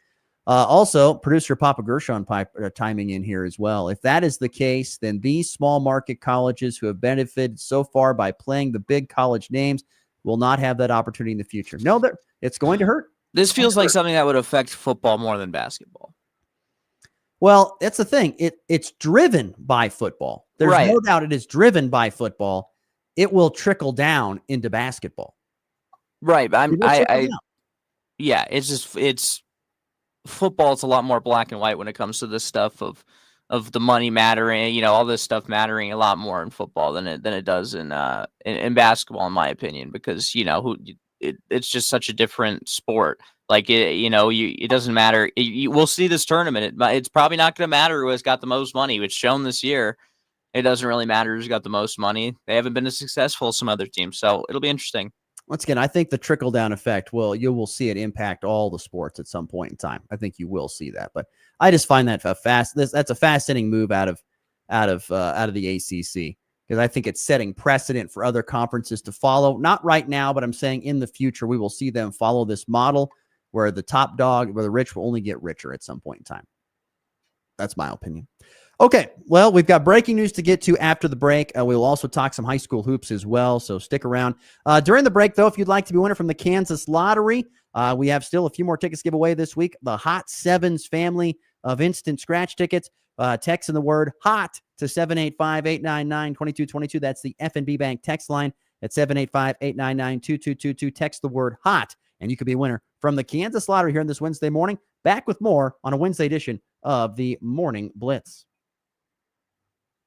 Also, producer Papa Gershon timing in here as well. If that is the case, then these small market colleges who have benefited so far by playing the big college names will not have that opportunity in the future. No, it's going to hurt. This feels like something that would affect football more than basketball. Well, that's the thing. It's driven by football. There's no doubt it is driven by football. It will trickle down into basketball. Right. It's football. It's a lot more black and white when it comes to this stuff of the money mattering, all this stuff mattering a lot more in football than it does in basketball, in my opinion, because, it's just such a different sport. Like, it doesn't matter. We'll see this tournament. It's probably not going to matter who has got the most money. It's shown this year. It doesn't really matter who's got the most money. They haven't been as successful as some other teams. So it'll be interesting. Once again, I think the trickle-down effect, you will see it impact all the sports at some point in time. I think you will see that. But I just find that that's a fascinating move out of the ACC, because I think it's setting precedent for other conferences to follow. Not right now, but I'm saying in the future we will see them follow this model where the top dog, where the rich will only get richer at some point in time. That's my opinion. Okay, well, we've got breaking news to get to after the break. We will also talk some high school hoops as well, so stick around. During the break, though, if you'd like to be a winner from the Kansas Lottery, we have still a few more tickets to give away this week. The Hot Sevens family of instant scratch tickets. Text in the word HOT to 785-899-2222. That's the F&B Bank text line at 785-899-2222. Text the word HOT, and you could be a winner from the Kansas Lottery here on this Wednesday morning. Back with more on a Wednesday edition of the Morning Blitz.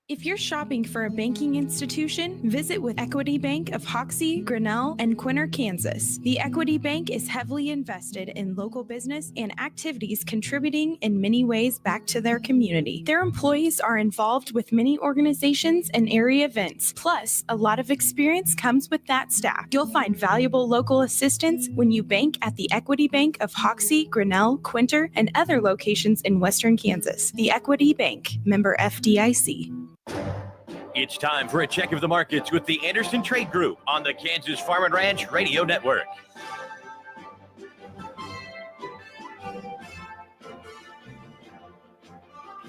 If you're shopping for a banking institution, visit with Equity Bank of Hoxie, Grinnell, and Quinter, Kansas. The Equity Bank is heavily invested in local business and activities contributing in many ways back to their community. Their employees are involved with many organizations and area events. Plus, a lot of experience comes with that staff. You'll find valuable local assistance when you bank at the Equity Bank of Hoxie, Grinnell, Quinter, and other locations in Western Kansas. The Equity Bank, member FDIC. It's time for a check of the markets with the Anderson Trade Group on the Kansas Farm and Ranch Radio Network.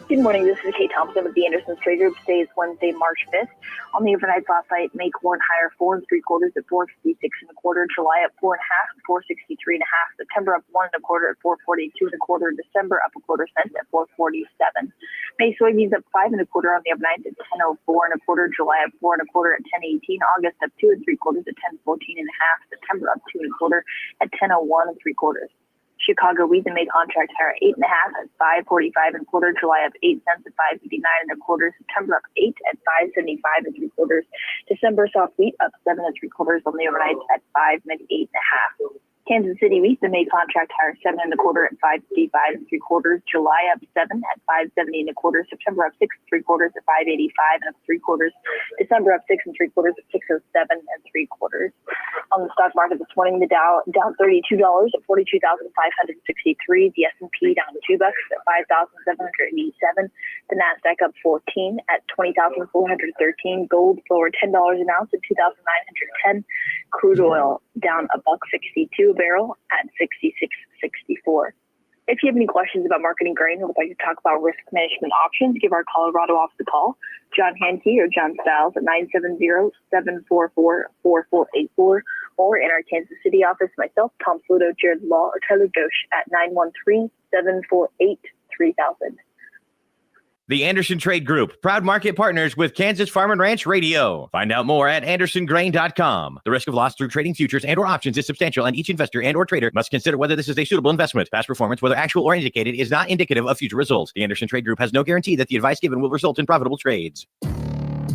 Good morning, this is Kate Thompson with the Anderson's Trade Group. Today is Wednesday, March 5th. On the overnights last night, May corn higher 4 3/4 at 4.56 1/4. July up 4 1/2 at 4.63 1/2. September up 1 1/4 at 4.42 1/4. December up 1/4 cent at 4.47. May soybeans up 5 1/4 on the overnight at 10.04 1/4. July up 4 1/4 at 10.18. August up 2 3/4 at 10.14 1/2. September up 2 1/4 at 10.01 3/4. Chicago wheat and May contract higher 8 1/2 at 5.45 1/4. July up 8 cents at 5.59 1/4. September up 8 at 5.75 3/4. December soft wheat up 7 3/4 on the overnight at 5.98 1/2. Kansas City wheat, the May contract higher 7 1/4 at 5.55 3/4. July up 7 at 5.70 1/4. September up 6 3/4 at 5.85 3/4. December up 6 3/4 at 6.07 3/4. On the stock market this morning, the Dow down $32 at 42,563. The S&P down $2 at 5,787. The Nasdaq up 14 at 20,413. Gold lower $10 an ounce at 2,910. Crude oil down $1.62 a barrel at 66.64. If you have any questions about marketing grain or would like to talk about risk management options, give our Colorado office a call, John Hankey or John Stiles at 970-744-4484, or in our Kansas City office, myself, Tom Fluto, Jared Law, or Tyler Dosh at 913-748-3000. The Anderson Trade Group, proud market partners with Kansas Farm and Ranch Radio. Find out more at andersongrain.com. The risk of loss through trading futures and or options is substantial, and each investor and or trader must consider whether this is a suitable investment. Past performance, whether actual or indicated, is not indicative of future results. The Anderson Trade Group has no guarantee that the advice given will result in profitable trades.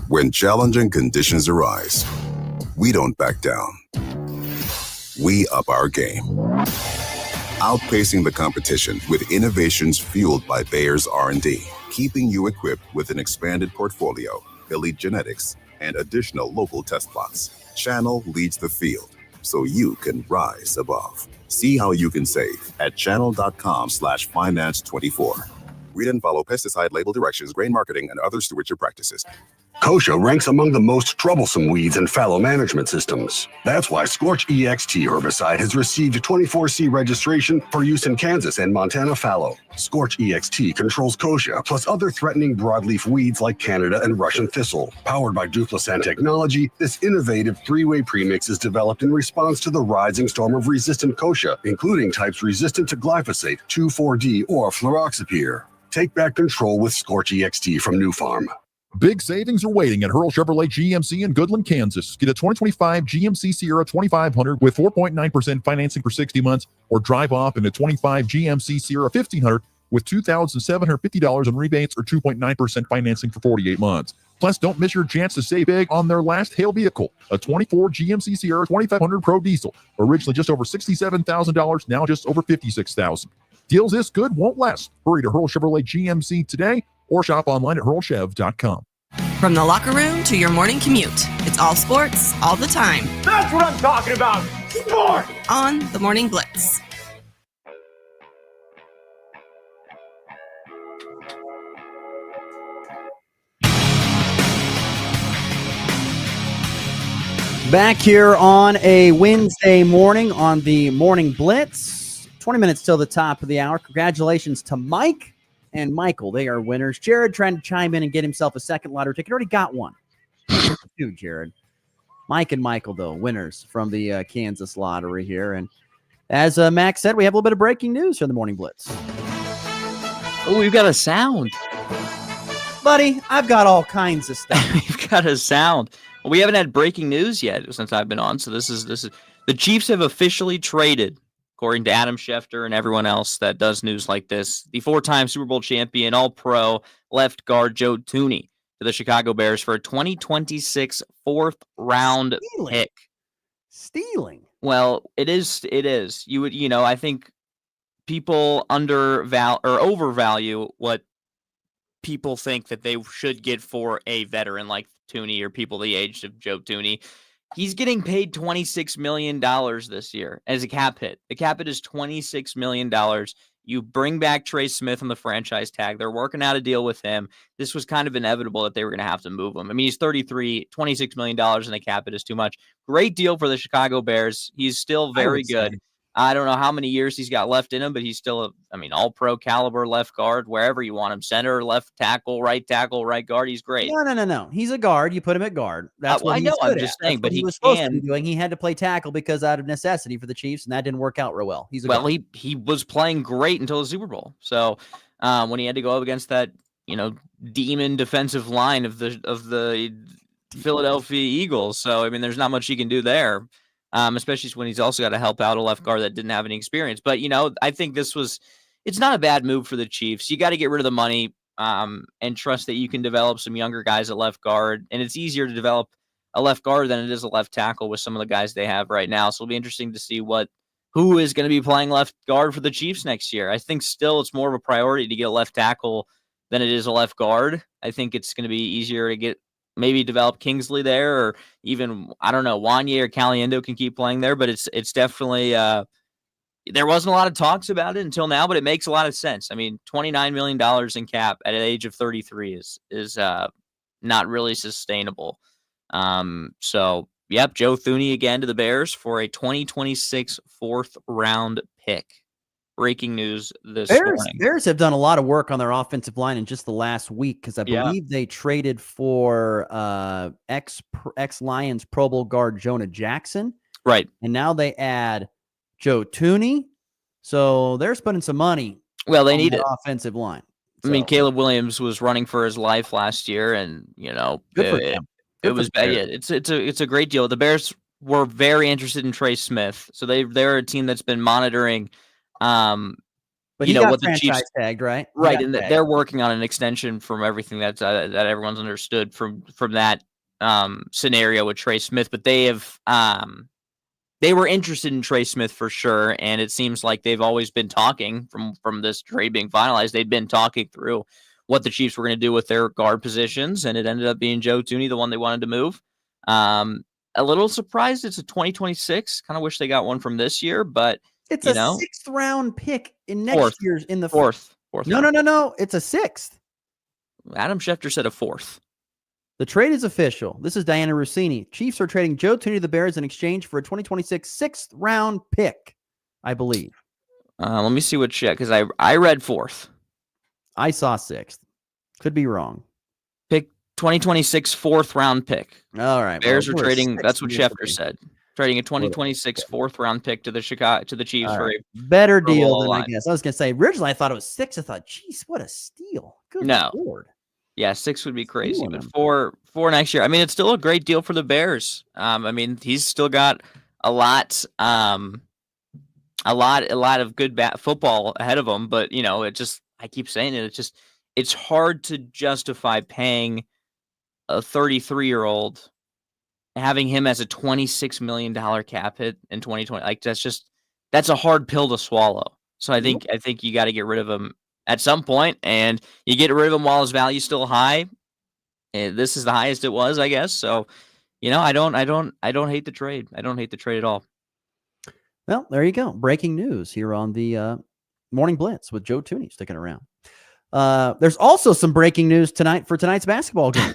When challenging conditions arise, we don't back down. We up our game. Outpacing the competition with innovations fueled by Bayer's R&D. Keeping you equipped with an expanded portfolio, elite genetics, and additional local test plots. Channel leads the field, so you can rise above. See how you can save at channel.com/finance24. Read and follow pesticide label directions, grain marketing, and other stewardship practices. Kochia ranks among the most troublesome weeds in fallow management systems. That's why Scorch EXT herbicide has received 24C registration for use in Kansas and Montana fallow. Scorch EXT controls Kochia plus other threatening broadleaf weeds like Canada and Russian thistle. Powered by Duplicent technology, this innovative three-way premix is developed in response to the rising storm of resistant Kochia, including types resistant to glyphosate, 2,4-D, or fluroxapyr. Take back control with Scorch EXT from New Farm. Big savings are waiting at Hurl Chevrolet GMC in Goodland, Kansas. Get a 2025 GMC Sierra 2500 with 4.9% financing for 60 months, or drive off in a 25 GMC Sierra 1500 with $2,750 in rebates or 2.9% financing for 48 months. Plus, don't miss your chance to save big on their last hail vehicle, a 24 GMC Sierra 2500 Pro Diesel, originally just over $67,000, now just over $56,000. Deals this good won't last. Hurry to Hurl Chevrolet GMC today or shop online at hurlchev.com. From the locker room to your morning commute, it's all sports, all the time. That's what I'm talking about. Sport! On the Morning Blitz. Back here on a Wednesday morning on the Morning Blitz. 20 minutes till the top of the hour. Congratulations to Mike and Michael. They are winners. Jared trying to chime in and get himself a second lottery ticket. Already got one. Two, Jared. Mike and Michael, though, winners from the Kansas lottery here. And as Max said, we have a little bit of breaking news here in the Morning Blitz. Oh, we've got a sound. Buddy, I've got all kinds of stuff. We've got a sound. Well, we haven't had breaking news yet since I've been on. So this is the Chiefs have officially traded, according to Adam Schefter and everyone else that does news like this, the 4-time Super Bowl champion, All-Pro left guard Joe Thuney. to the Chicago Bears for a 2026 fourth round pick. Stealing. Well, it is. I think people overvalue what people think that they should get for a veteran like Tooney or people the age of Joe Tooney. He's getting paid $26 million this year as a cap hit. The cap hit is $26 million. You bring back Trey Smith on the franchise tag. They're working out a deal with him. This was kind of inevitable that they were going to have to move him. I mean, he's 33, $26 million and the cap hit is too much. Great deal for the Chicago Bears. He's still very good. I don't know how many years he's got left in him, but he's still all-pro caliber left guard, wherever you want him. Center, left tackle, right guard. He's great. No. He's a guard. You put him at guard. That's what I know. I'm just saying, but he was supposed to be doing. He had to play tackle because out of necessity for the Chiefs, and that didn't work out real well. He was playing great until the Super Bowl. So when he had to go up against that, demon defensive line of the Philadelphia Eagles. So I mean, there's not much he can do there. Especially when he's also got to help out a left guard that didn't have any experience. But, I think it's not a bad move for the Chiefs. You got to get rid of the money and trust that you can develop some younger guys at left guard. And it's easier to develop a left guard than it is a left tackle with some of the guys they have right now. So it'll be interesting to see who is going to be playing left guard for the Chiefs next year. I think still it's more of a priority to get a left tackle than it is a left guard. I think it's going to be easier to maybe develop Kingsley there, or even, I don't know, Wanye or Caliendo can keep playing there, but it's definitely, there wasn't a lot of talks about it until now, but it makes a lot of sense. I mean, $29 million in cap at an age of 33 is not really sustainable. So, yep, Joe Thuney again to the Bears for a 2026 fourth round pick. Breaking news this morning. Bears have done a lot of work on their offensive line in just the last week because I believe they traded for ex-Lions Pro Bowl guard Jonah Jackson. Right. And now they add Joe Thuney. So they're spending some money. Well, they need it. Offensive line. So. I mean, Caleb Williams was running for his life last year, and good for him. It was bad. Yeah, it's a great deal. The Bears were very interested in Trey Smith, so they're a team that's been monitoring. But he got what the Chiefs tagged, right? Right, and they're working on an extension from everything that everyone's understood from that scenario with Trey Smith. But they were interested in Trey Smith for sure, and it seems like they've always been talking from this trade being finalized. They'd been talking through what the Chiefs were going to do with their guard positions, and it ended up being Joe Thuney, the one they wanted to move. A little surprised it's a 2026. Kind of wish they got one from this year, but. It's a sixth round pick in next year's in the fourth. No. It's a sixth. Adam Schefter said a fourth. The trade is official. This is Diana Rossini. Chiefs are trading Joe Thuney to the Bears in exchange for a 2026 sixth round pick, I believe. Let me see what because I read fourth. I saw sixth. Could be wrong. Pick 2026 fourth round pick. All right. Bears are trading. That's what Schefter said. Trading a 2026 fourth round pick to the Chiefs for a better deal than I guess. I was gonna say originally I thought it was 6. I thought, geez, what a steal. Good Lord. Yeah, 6 would be crazy, but four next year. I mean, it's still a great deal for the Bears. I mean, he's still got a lot of good football ahead of him, but I keep saying it. It's hard to justify paying a 33-year-old. Having him as a $26 million cap hit in 2020, that's a hard pill to swallow. So I think you got to get rid of him at some point, and you get rid of him while his value's still high. And this is the highest it was, I guess. So, I don't hate the trade. I don't hate the trade at all. Well, there you go. Breaking news here on the Morning Blitz with Joe Thuney sticking around. There's also some breaking news tonight for tonight's basketball game.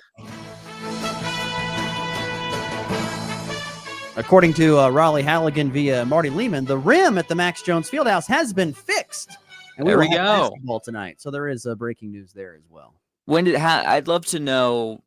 According to Raleigh Halligan via Marty Lehman, the rim at the Max Jones Fieldhouse has been fixed. And there we go. Basketball tonight. So there is breaking news there as well. I'd love to know.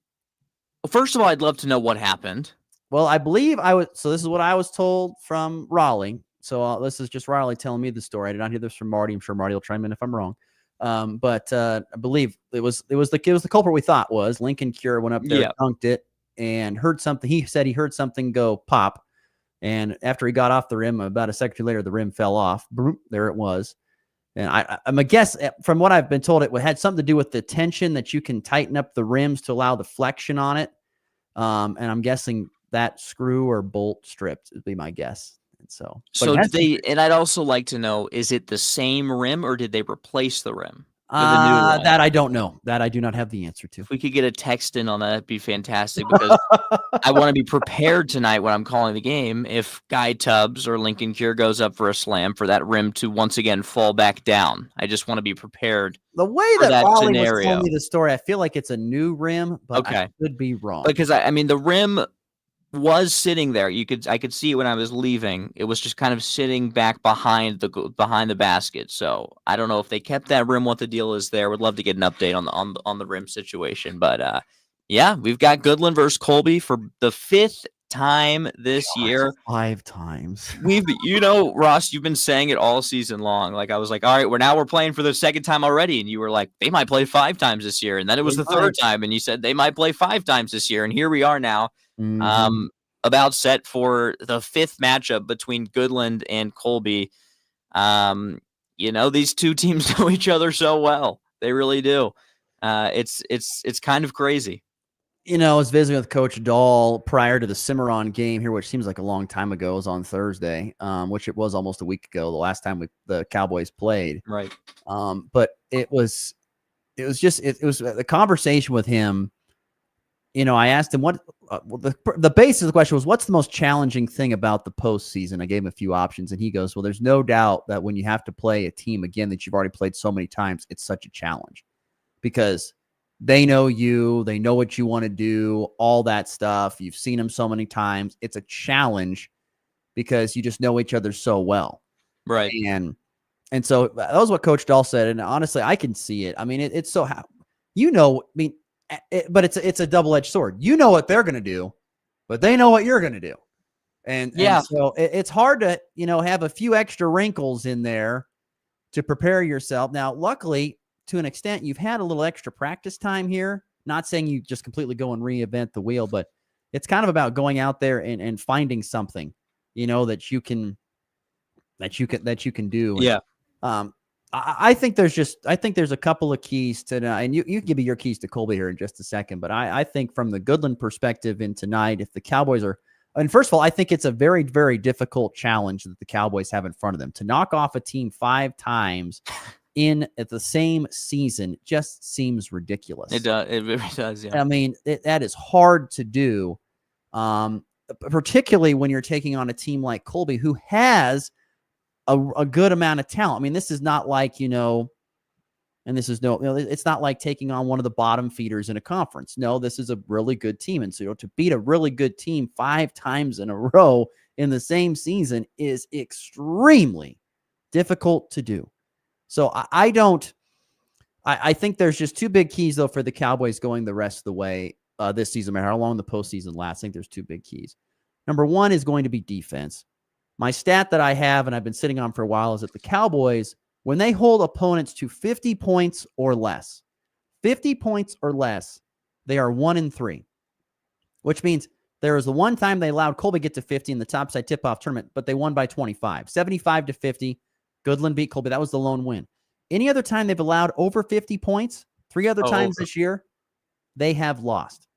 First of all, I'd love to know what happened. Well, I believe so this is what I was told from Raleigh. So this is just Raleigh telling me the story. I did not hear this from Marty. I'm sure Marty will chime in if I'm wrong. But I believe it was the culprit we thought was. Lincoln Cure went up there, dunked it, and heard something. He said he heard something go pop. And after he got off the rim, about a second later, the rim fell off. Boom, there it was. And I'm a guess from what I've been told, it had something to do with the tension that you can tighten up the rims to allow the flexion on it. And I'm guessing that screw or bolt stripped would be my guess. And so did they? And I'd also like to know: is it the same rim, or did they replace the rim with a new one? That I don't know. That I do not have the answer to. If we could get a text in on that, that'd be fantastic, because I want to be prepared tonight when I'm calling the game. If Guy Tubbs or Lincoln Cure goes up for a slam, for that rim to once again fall back down. I just want to be prepared. The way that Wally was telling me the story, I feel like it's a new rim, but I could be wrong. Because I mean, the rim was sitting there. I could see it when I was leaving. It was just kind of sitting back behind the basket. So I don't know if they kept that rim, what the deal is there. Would love to get an update on the rim situation. But yeah, we've got Goodland versus Colby for the 5th time this year. 5 times. Ross, you've been saying it all season long. Like, I was like, all right, we're playing for the 2nd time already. And you were like, they might play 5 times this year. And then it was the 3rd time. And you said they might play 5 times this year. And here we are now. About set for the 5th matchup between Goodland and Colby. These two teams know each other so well. They really do. It's kind of crazy. I was visiting with Coach Dahl prior to the Cimarron game here, which seems like a long time ago. It was on Thursday, which it was almost a week ago, the last time the Cowboys played. Right. But it was the conversation with him. I asked him what the basis of the question was, what's the most challenging thing about the postseason? I gave him a few options, and he goes, well, there's no doubt that when you have to play a team again that you've already played so many times, it's such a challenge because they know you, they know what you want to do, all that stuff. You've seen them so many times. It's a challenge because you just know each other so well. Right. And so that was what Coach Dahl said. And honestly, I can see it. I mean, it's so, but it's a double-edged sword. You know what they're going to do, but they know what you're going to do. And so it's hard to, have a few extra wrinkles in there to prepare yourself. Now, luckily, to an extent, you've had a little extra practice time here. Not saying you just completely go and reinvent the wheel, but it's kind of about going out there and finding something, that you can do. Yeah. I think there's a couple of keys to, and you can give me your keys to Colby here in just a second, but I think from the Goodland perspective in tonight, if the Cowboys first of all, I think it's a very, very difficult challenge that the Cowboys have in front of them to knock off a team 5 times at the same season just seems ridiculous. It does. It really does. Yeah. I mean, that is hard to do, particularly when you're taking on a team like Colby, who has a good amount of talent. I mean, this is not like, it's not like taking on one of the bottom feeders in a conference. No, this is a really good team. And so to beat a really good team 5 times in a row in the same season is extremely difficult to do. So I think there's just 2 big keys, though, for the Cowboys going the rest of the way this season, no matter how long the postseason lasts. I think there's 2 big keys. Number 1 is going to be defense. My stat that I have, and I've been sitting on for a while, is that the Cowboys, when they hold opponents to 50 points or less, they are 1-3, which means there was the one time they allowed Colby to get to 50 in the topside tip-off tournament, but they won by 25, 75-50. Goodland beat Colby. That was the lone win. Any other time they've allowed over 50 points, 3 other times this year, they have lost.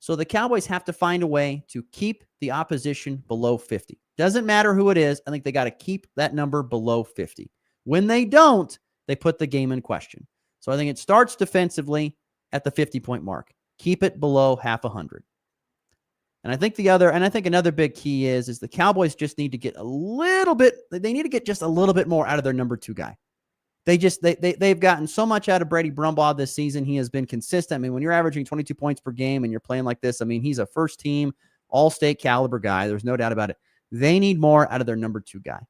So the Cowboys have to find a way to keep the opposition below 50. Doesn't matter who it is. I think they got to keep that number below 50. When they don't, they put the game in question. So I think it starts defensively at the 50-point mark. Keep it below half 100. And I think another big key is the Cowboys just need to get they need to get just a little bit more out of their number 2 guy. They've gotten so much out of Brady Brumbaugh this season. He has been consistent. I mean, when you're averaging 22 points per game and you're playing like this, I mean, he's a first team all-state caliber guy. There's no doubt about it. They need more out of their number 2 guy.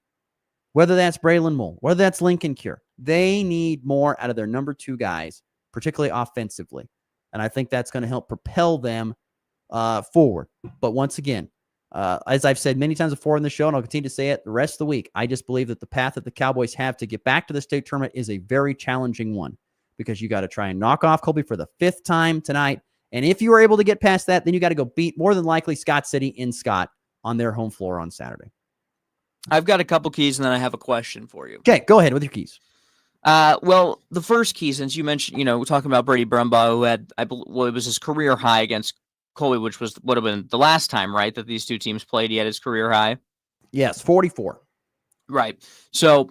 Whether that's Braylon Moll, whether that's Lincoln Cure, they need more out of their number 2 guys, particularly offensively. And I think that's going to help propel them forward. But once again, as I've said many times before in the show, and I'll continue to say it the rest of the week, I just believe that the path that the Cowboys have to get back to the state tournament is a very challenging one because you got to try and knock off Colby for the 5th time tonight. And if you are able to get past that, then you got to go beat more than likely Scott City in Scott on their home floor on Saturday. I've got a couple keys, and then I have a question for you. Okay, go ahead with your keys. Well, the first key, since you mentioned, we're talking about Brady Brumbaugh, who had, it was his career high against Colby, which would have been the last time, right, that these two teams played. He had his career high. Yes, 44. Right. So,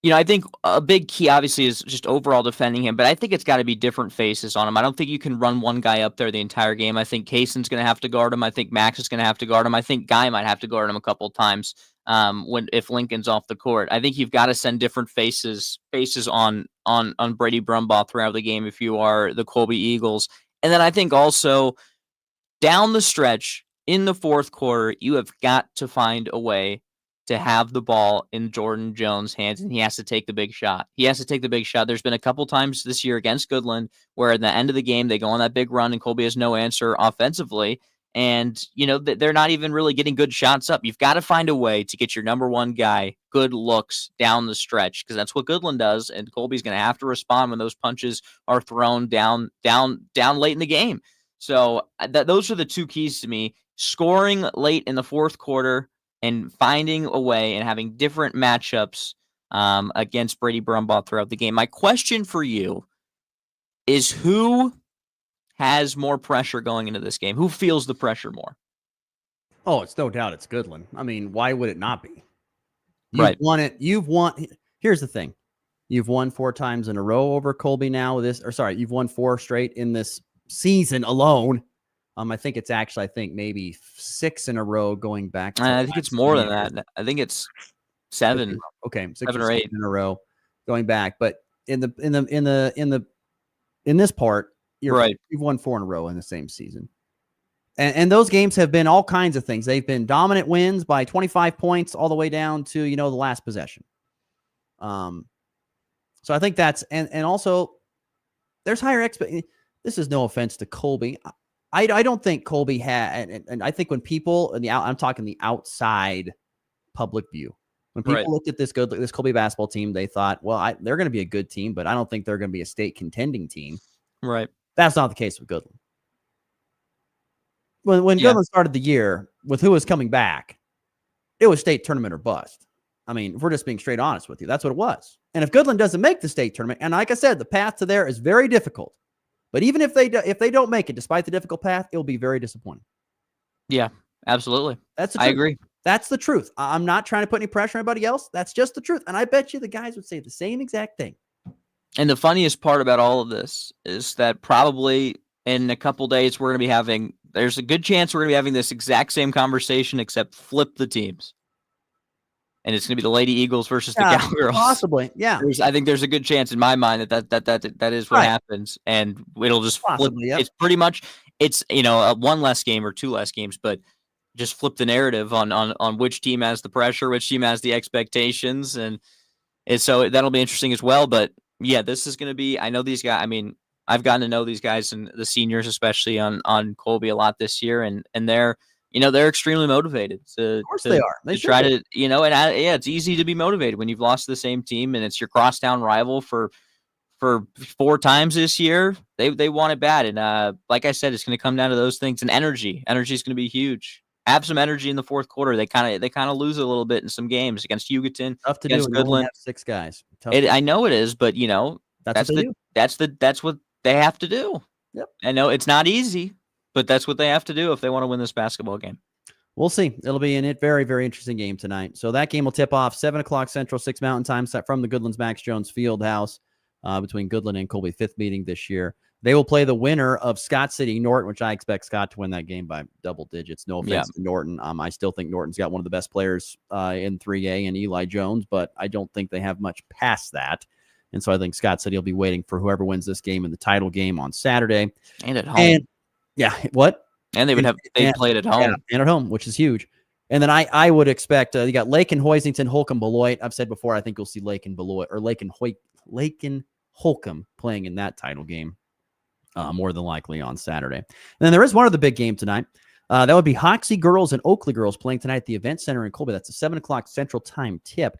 I think a big key, obviously, is just overall defending him, but I think it's got to be different faces on him. I don't think you can run one guy up there the entire game. I think Kayson's going to have to guard him. I think Max is going to have to guard him. I think Guy might have to guard him a couple of times if Lincoln's off the court. I think you've got to send different faces on Brady Brumbaugh throughout the game if you are the Colby Eagles. And then I think also down the stretch in the fourth quarter, you have got to find a way to have the ball in Jordan Jones' hands, and he has to take the big shot. There's been a couple times this year against Goodland where at the end of the game, they go on that big run and Colby has no answer offensively. And, they're not even really getting good shots up. You've got to find a way to get your number one guy good looks down the stretch, because that's what Goodland does. And Colby's going to have to respond when those punches are thrown down late in the game. So those are the two keys to me: scoring late in the fourth quarter and finding a way and having different matchups against Brady Brumbaugh throughout the game. My question for you is, who has more pressure going into this game? Who feels the pressure more? Oh, it's no doubt it's Goodland. I mean, why would it not be? Right. Won it. Here's the thing. You've won 4 times in a row over Colby now. You've won 4 straight in this season alone. I think it's actually, maybe 6 in a row going back. I think it's more than that. I think it's 7. Okay, 7 or 8 in a row going back. But in this part, you've won 4 in a row in the same season, and those games have been all kinds of things. They've been dominant wins by 25 points all the way down to the last possession. So I think that's and also there's higher expectations. This is no offense to Colby. I don't think Colby had, and I think when people I'm talking the outside public view, when people looked at this Colby basketball team, they thought, well, they're going to be a good team, but I don't think they're going to be a state contending team. Right. That's not the case with Goodland. When Goodland started the year with who was coming back, it was state tournament or bust. I mean, if we're just being straight honest with you, that's what it was. And if Goodland doesn't make the state tournament, and like I said, the path to there is very difficult. But even if they don't make it, despite the difficult path, it'll be very disappointing. Yeah, absolutely. I agree. That's the truth. I'm not trying to put any pressure on anybody else. That's just the truth. And I bet you the guys would say the same exact thing. And the funniest part about all of this is that probably in a couple days there's a good chance we're going to be having this exact same conversation, except flip the teams. And it's going to be the Lady Eagles versus the Cowgirls. Possibly, yeah. I think there's a good chance in my mind that is what happens, and it'll just flip. Yep. It's pretty much one less game or 2 less games, but just flip the narrative on which team has the pressure, which team has the expectations, and so that'll be interesting as well. But yeah, this is going to be. I know these guys. I mean, I've gotten to know these guys and the seniors, especially on Colby, a lot this year, and they're. They're extremely motivated. Of course they are. They try to, it's easy to be motivated when you've lost to the same team and it's your crosstown rival for 4 times this year. They want it bad. And like I said, it's going to come down to those things. And energy. Energy is going to be huge. Have some energy in the fourth quarter. They kind of lose a little bit in some games against Hugoton. Tough to do. Goodland. Have 6 guys. I know it is, but that's what they have to do. Yep. I know it's not easy. But that's what they have to do if they want to win this basketball game. We'll see. It'll be a very, very interesting game tonight. So that game will tip off 7 o'clock Central, 6 Mountain Time, set from the Goodland's Max Jones Fieldhouse between Goodland and Colby, 5th meeting this year. They will play the winner of Scott City Norton, which I expect Scott to win that game by double digits. No offense to Norton. I still think Norton's got one of the best players in 3A and Eli Jones, but I don't think they have much past that. And so I think Scott City will be waiting for whoever wins this game in the title game on Saturday. And at home. What? And they played at home. Yeah, and at home, which is huge. And then I would expect you got Lake and Hoisington, Holcomb, Beloit. I've said before, I think you'll see Lake and Beloit or Lake and Holcomb playing in that title game more than likely on Saturday. And then there is one other big game tonight. That would be Hoxie girls and Oakley girls playing tonight at the Event Center in Colby. That's a 7 o'clock Central Time tip.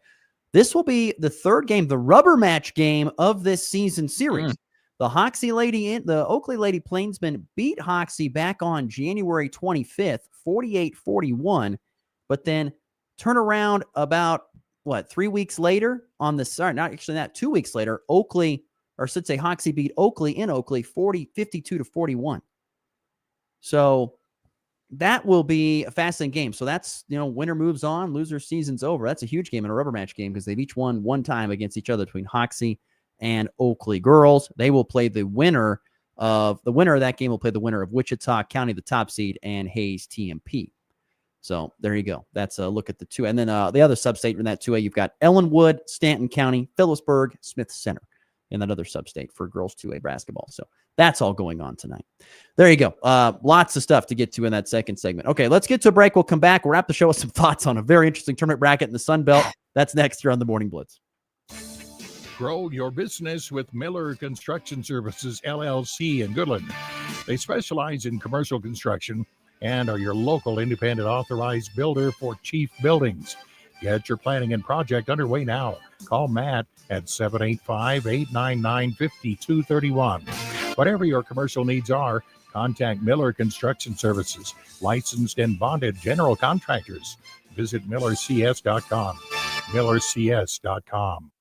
This will be the 3rd game, the rubber match game of this season series. The Oakley Lady Plainsmen beat Hoxie back on January 25th, 48-41, but then turn around about 3 weeks later on the, sorry, not actually that, 2 weeks later, Oakley, or I should say Hoxie beat Oakley in Oakley 52-41. So that will be a fascinating game. So that's, winner moves on, loser season's over. That's a huge game in a rubber match game because they've each won one time against each other between Hoxie and Oakley girls. They will play the winner of that game will play the winner of Wichita County, the top seed, and Hayes TMP. So there you go. That's a look at the 2. And then the other sub-state in that 2A, you've got Ellenwood, Stanton County, Phillipsburg, Smith Center in that other sub-state for girls 2A basketball. So that's all going on tonight. There you go. Lots of stuff to get to in that second segment. Okay, let's get to a break. We'll come back. We'll wrap the show with some thoughts on a very interesting tournament bracket in the Sun Belt. That's next here on the Morning Blitz. Grow your business with Miller Construction Services, LLC in Goodland. They specialize in commercial construction and are your local independent authorized builder for Chief Buildings. Get your planning and project underway now. Call Matt at 785-899-5231. Whatever your commercial needs are, contact Miller Construction Services, licensed and bonded general contractors. Visit millercs.com. millercs.com.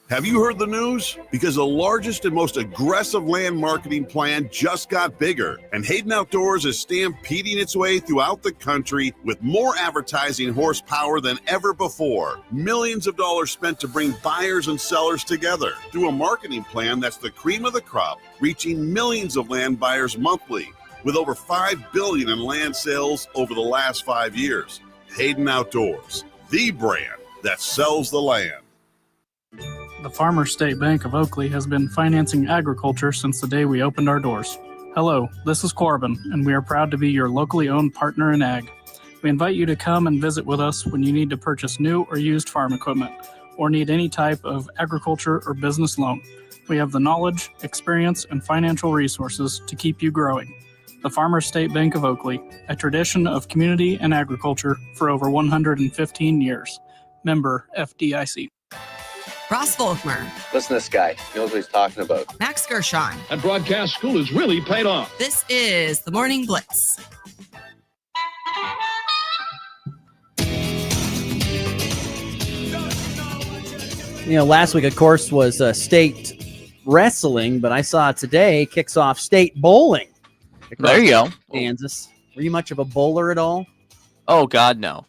Have you heard the news? Because the largest and most aggressive land marketing plan just got bigger, and Hayden Outdoors is stampeding its way throughout the country with more advertising horsepower than ever before. Millions of dollars spent to bring buyers and sellers together through a marketing plan that's the cream of the crop, reaching millions of land buyers monthly, with over $5 billion in land sales over the last 5 years. Hayden Outdoors, the brand that sells the land. The Farmers State Bank of Oakley has been financing agriculture since the day we opened our doors. Hello, this is Corbin, and we are proud to be your locally owned partner in ag. We invite you to come and visit with us when you need to purchase new or used farm equipment, or need any type of agriculture or business loan. We have the knowledge, experience, and financial resources to keep you growing. The Farmers State Bank of Oakley, a tradition of community and agriculture for over 115 years. Member FDIC. Ross Volkmer, Listen to this guy. He knows what he's talking about. Max Gershon. That broadcast school has really paid off. This is the Morning Blitz. Last week, of course, was state wrestling, but I saw today kicks off state bowling. There you go. Kansas. Were you much of a bowler at all? Oh, God, no.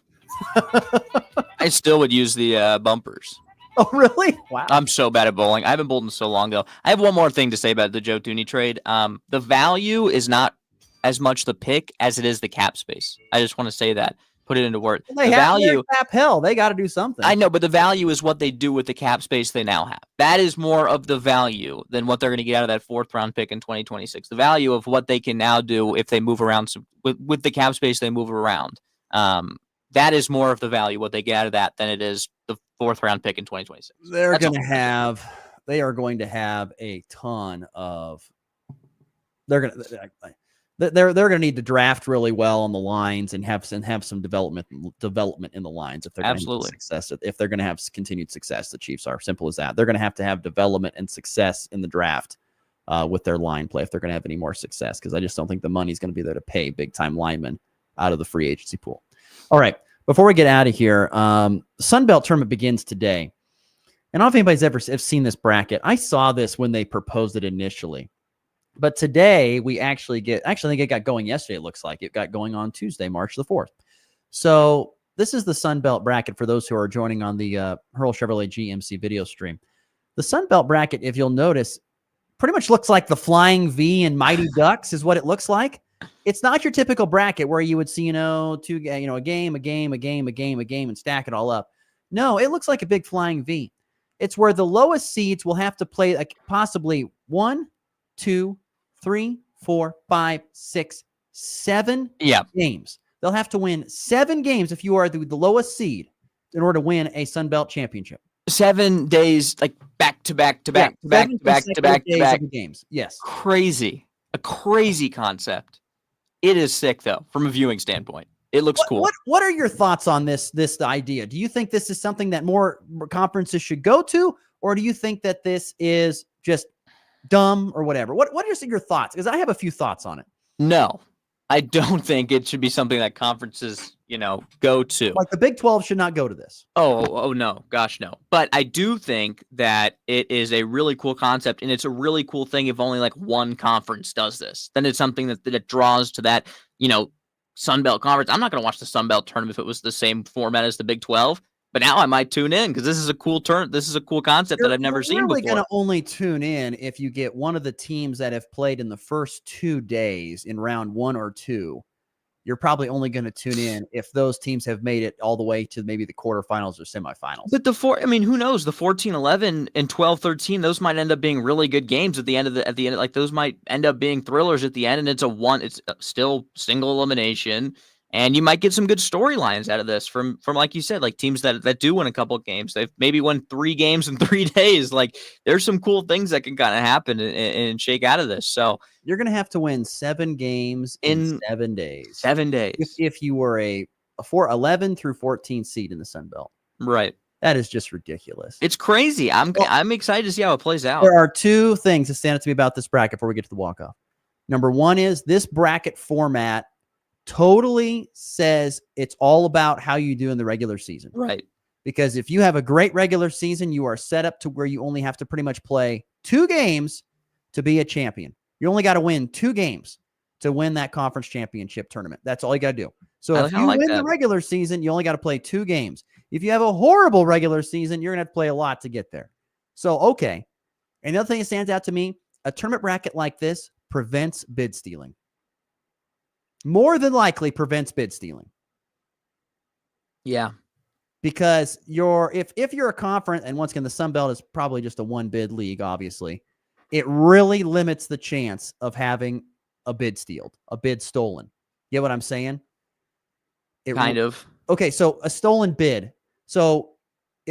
I still would use the bumpers. Oh, really? Wow. I'm so bad at bowling. I haven't bowled in so long, though. I have one more thing to say about the Joe Tooney trade. The value is not as much the pick as it is the cap space. I just want to say that. Put it into words. Well, the value cap hell. They got to do something. I know, but the value is what they do with the cap space they now have. That is more of the value than what they're going to get out of that 4th round pick in 2026. The value of what they can now do if they move around with the cap space they move around. That is more of the value, what they get out of that, than it is the 4th round pick in 2026. They are going to have a ton of. They're going to need to draft really well on the lines and have some development in the lines if they're going to have success. If they're going to have continued success, the Chiefs are simple as that. They're going to have development and success in the draft with their line play if they're going to have any more success. Because I just don't think the money's going to be there to pay big time linemen out of the free agency pool. All right. Before we get out of here, the Sun Belt tournament begins today. And I don't know if anybody's ever seen this bracket. I saw this when they proposed it initially. But today, we I think it got going yesterday, it looks like. It got going on Tuesday, March the 4th. So this is the Sun Belt bracket for those who are joining on the Hurl Chevrolet GMC video stream. The Sun Belt bracket, if you'll notice, pretty much looks like the Flying V and Mighty Ducks is what it looks like. It's not your typical bracket where you would see, a game, and stack it all up. No, it looks like a big Flying V. It's where the lowest seeds will have to play possibly 1, 2, 3, 4, 5, 6, 7 games. They'll have to win 7 games if you are the lowest seed in order to win a Sun Belt championship. 7 days, like back to back games. Yes. Crazy. A crazy concept. It is sick, though, from a viewing standpoint. It looks cool. What are your thoughts on this idea? Do you think this is something that more conferences should go to, or do you think that this is just dumb or whatever? What are your thoughts? Because I have a few thoughts on it. No, I don't think it should be something that conferences, go to. Like the Big 12 should not go to this. Oh no, gosh, no. But I do think that it is a really cool concept, and it's a really cool thing if only like one conference does this. Then it's something that draws to that, Sun Belt Conference. I'm not going to watch the Sun Belt tournament if it was the same format as the Big 12. But now I might tune in because this is a cool This is a cool concept that I've never seen before. You're really going to only tune in if you get one of the teams that have played in the first 2 days in round 1 or 2. You're probably only going to tune in if those teams have made it all the way to maybe the quarterfinals or semifinals. But who knows? The 14-11 and 12-13, those might end up being really good games at the end. Like those might end up being thrillers at the end, and it's still single elimination. And you might get some good storylines out of this from like you said, like teams that do win a couple of games. They've maybe won 3 games in 3 days. Like there's some cool things that can kind of happen and shake out of this. So you're going to have to win 7 games in 7 days. 7 days. If you were a 11 through 14 seed in the Sun Belt. Right. That is just ridiculous. It's crazy. I'm excited to see how it plays out. There are 2 things that stand out to me about this bracket before we get to the walk-off. Number 1 is this bracket format totally says it's all about how you do in the regular season. Right. Because if you have a great regular season, you are set up to where you only have to pretty much play 2 games to be a champion. You only got to win 2 games to win that conference championship tournament. That's all you got to do. So if you win the regular season, you only got to play 2 games. If you have a horrible regular season, you're going to have to play a lot to get there. So, okay. Another thing that stands out to me, a tournament bracket like this prevents bid stealing. More than likely prevents bid stealing. Yeah. Because if you're a conference, and once again, the Sun Belt is probably just a 1 bid league, obviously, it really limits the chance of having a bid stolen. You get what I'm saying? Kind of. Okay, so a stolen bid. So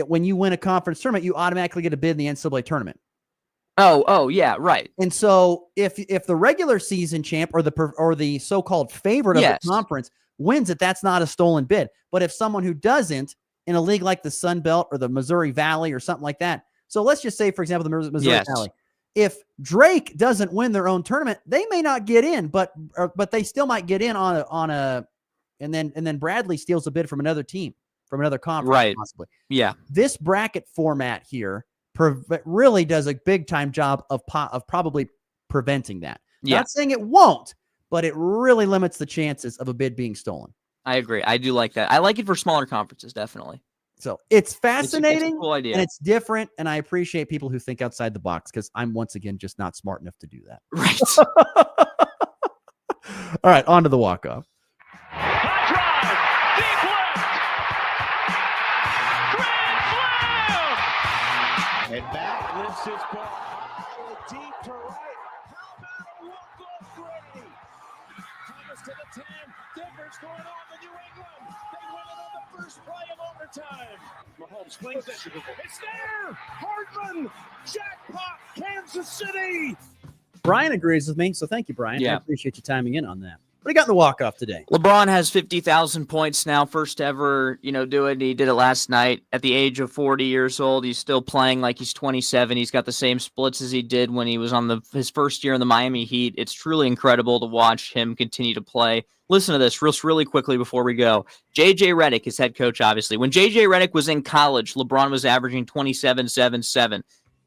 when you win a conference tournament, you automatically get a bid in the NCAA tournament. Oh, yeah, right. And so if the regular season champ or the so-called favorite of the conference wins it, that's not a stolen bid. But if someone who doesn't in a league like the Sun Belt or the Missouri Valley or something like that. So let's just say, for example, the Missouri Valley. If Drake doesn't win their own tournament, they may not get in, but they still might get in and then Bradley steals a bid from another team, from another conference, right? Possibly. Yeah. This bracket format here really does a big time job of probably preventing that. Yeah. Not saying it won't, but it really limits the chances of a bid being stolen. I agree. I do like that. I like it for smaller conferences, definitely. So it's fascinating. It's a cool idea. And it's different. And I appreciate people who think outside the box because I'm once again just not smart enough to do that. Right. All right, on to the walk-off. And back lifts his ball high, deep to right. How about a walk-off Grady? Thomas to the 10. Difference going on in New England. They win it on the first play of overtime. Mahomes flings it. It's there. Hardman. Jackpot. Kansas City. Brian agrees with me, so thank you, Brian. Yeah. I appreciate you timing in on that. What do you got in the walk-off today? LeBron has 50,000 points now, first ever, do it. He did it last night at the age of 40 years old. He's still playing like he's 27. He's got the same splits as he did when he was on his first year in the Miami Heat. It's truly incredible to watch him continue to play. Listen to this really quickly before we go. JJ Redick is head coach, obviously. When JJ Redick was in college, LeBron was averaging 27-7-7.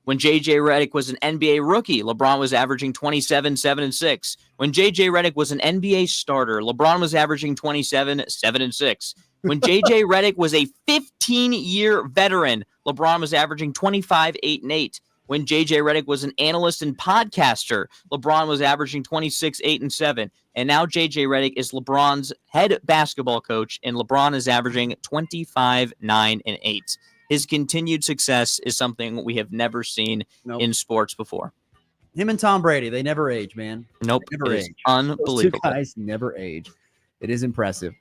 When J.J. Redick was an NBA rookie, LeBron was averaging 27-7-6. When J.J. Redick was an NBA starter, LeBron was averaging 27-7-6. When J.J. Redick was a 15-year veteran, LeBron was averaging 25-8-8. When J.J. Redick was an analyst and podcaster, LeBron was averaging 26-8-7. And now J.J. Redick is LeBron's head basketball coach, and LeBron is averaging 25-9-8. His continued success is something we have never seen in sports before. Him and Tom Brady, they never age, man. Nope. Never age. Unbelievable. Those two guys never age. It is impressive.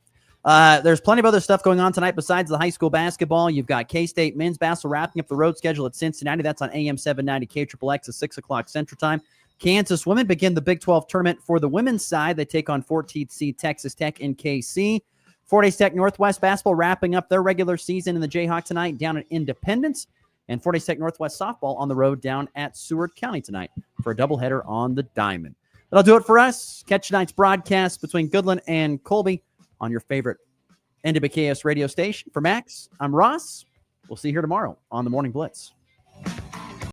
There's plenty of other stuff going on tonight besides the high school basketball. You've got K-State men's basketball wrapping up the road schedule at Cincinnati. That's on AM 790 KXXX at 6 o'clock Central Time. Kansas women begin the Big 12 tournament for the women's side. They take on 14th seed Texas Tech in KC. Fort Hays Tech Northwest basketball wrapping up their regular season in the Jayhawk tonight down at Independence. And Fort Hays Tech Northwest softball on the road down at Seward County tonight for a doubleheader on the Diamond. That'll do it for us. Catch tonight's broadcast between Goodland and Colby on your favorite NWKS radio station. For Max, I'm Ross. We'll see you here tomorrow on the Morning Blitz.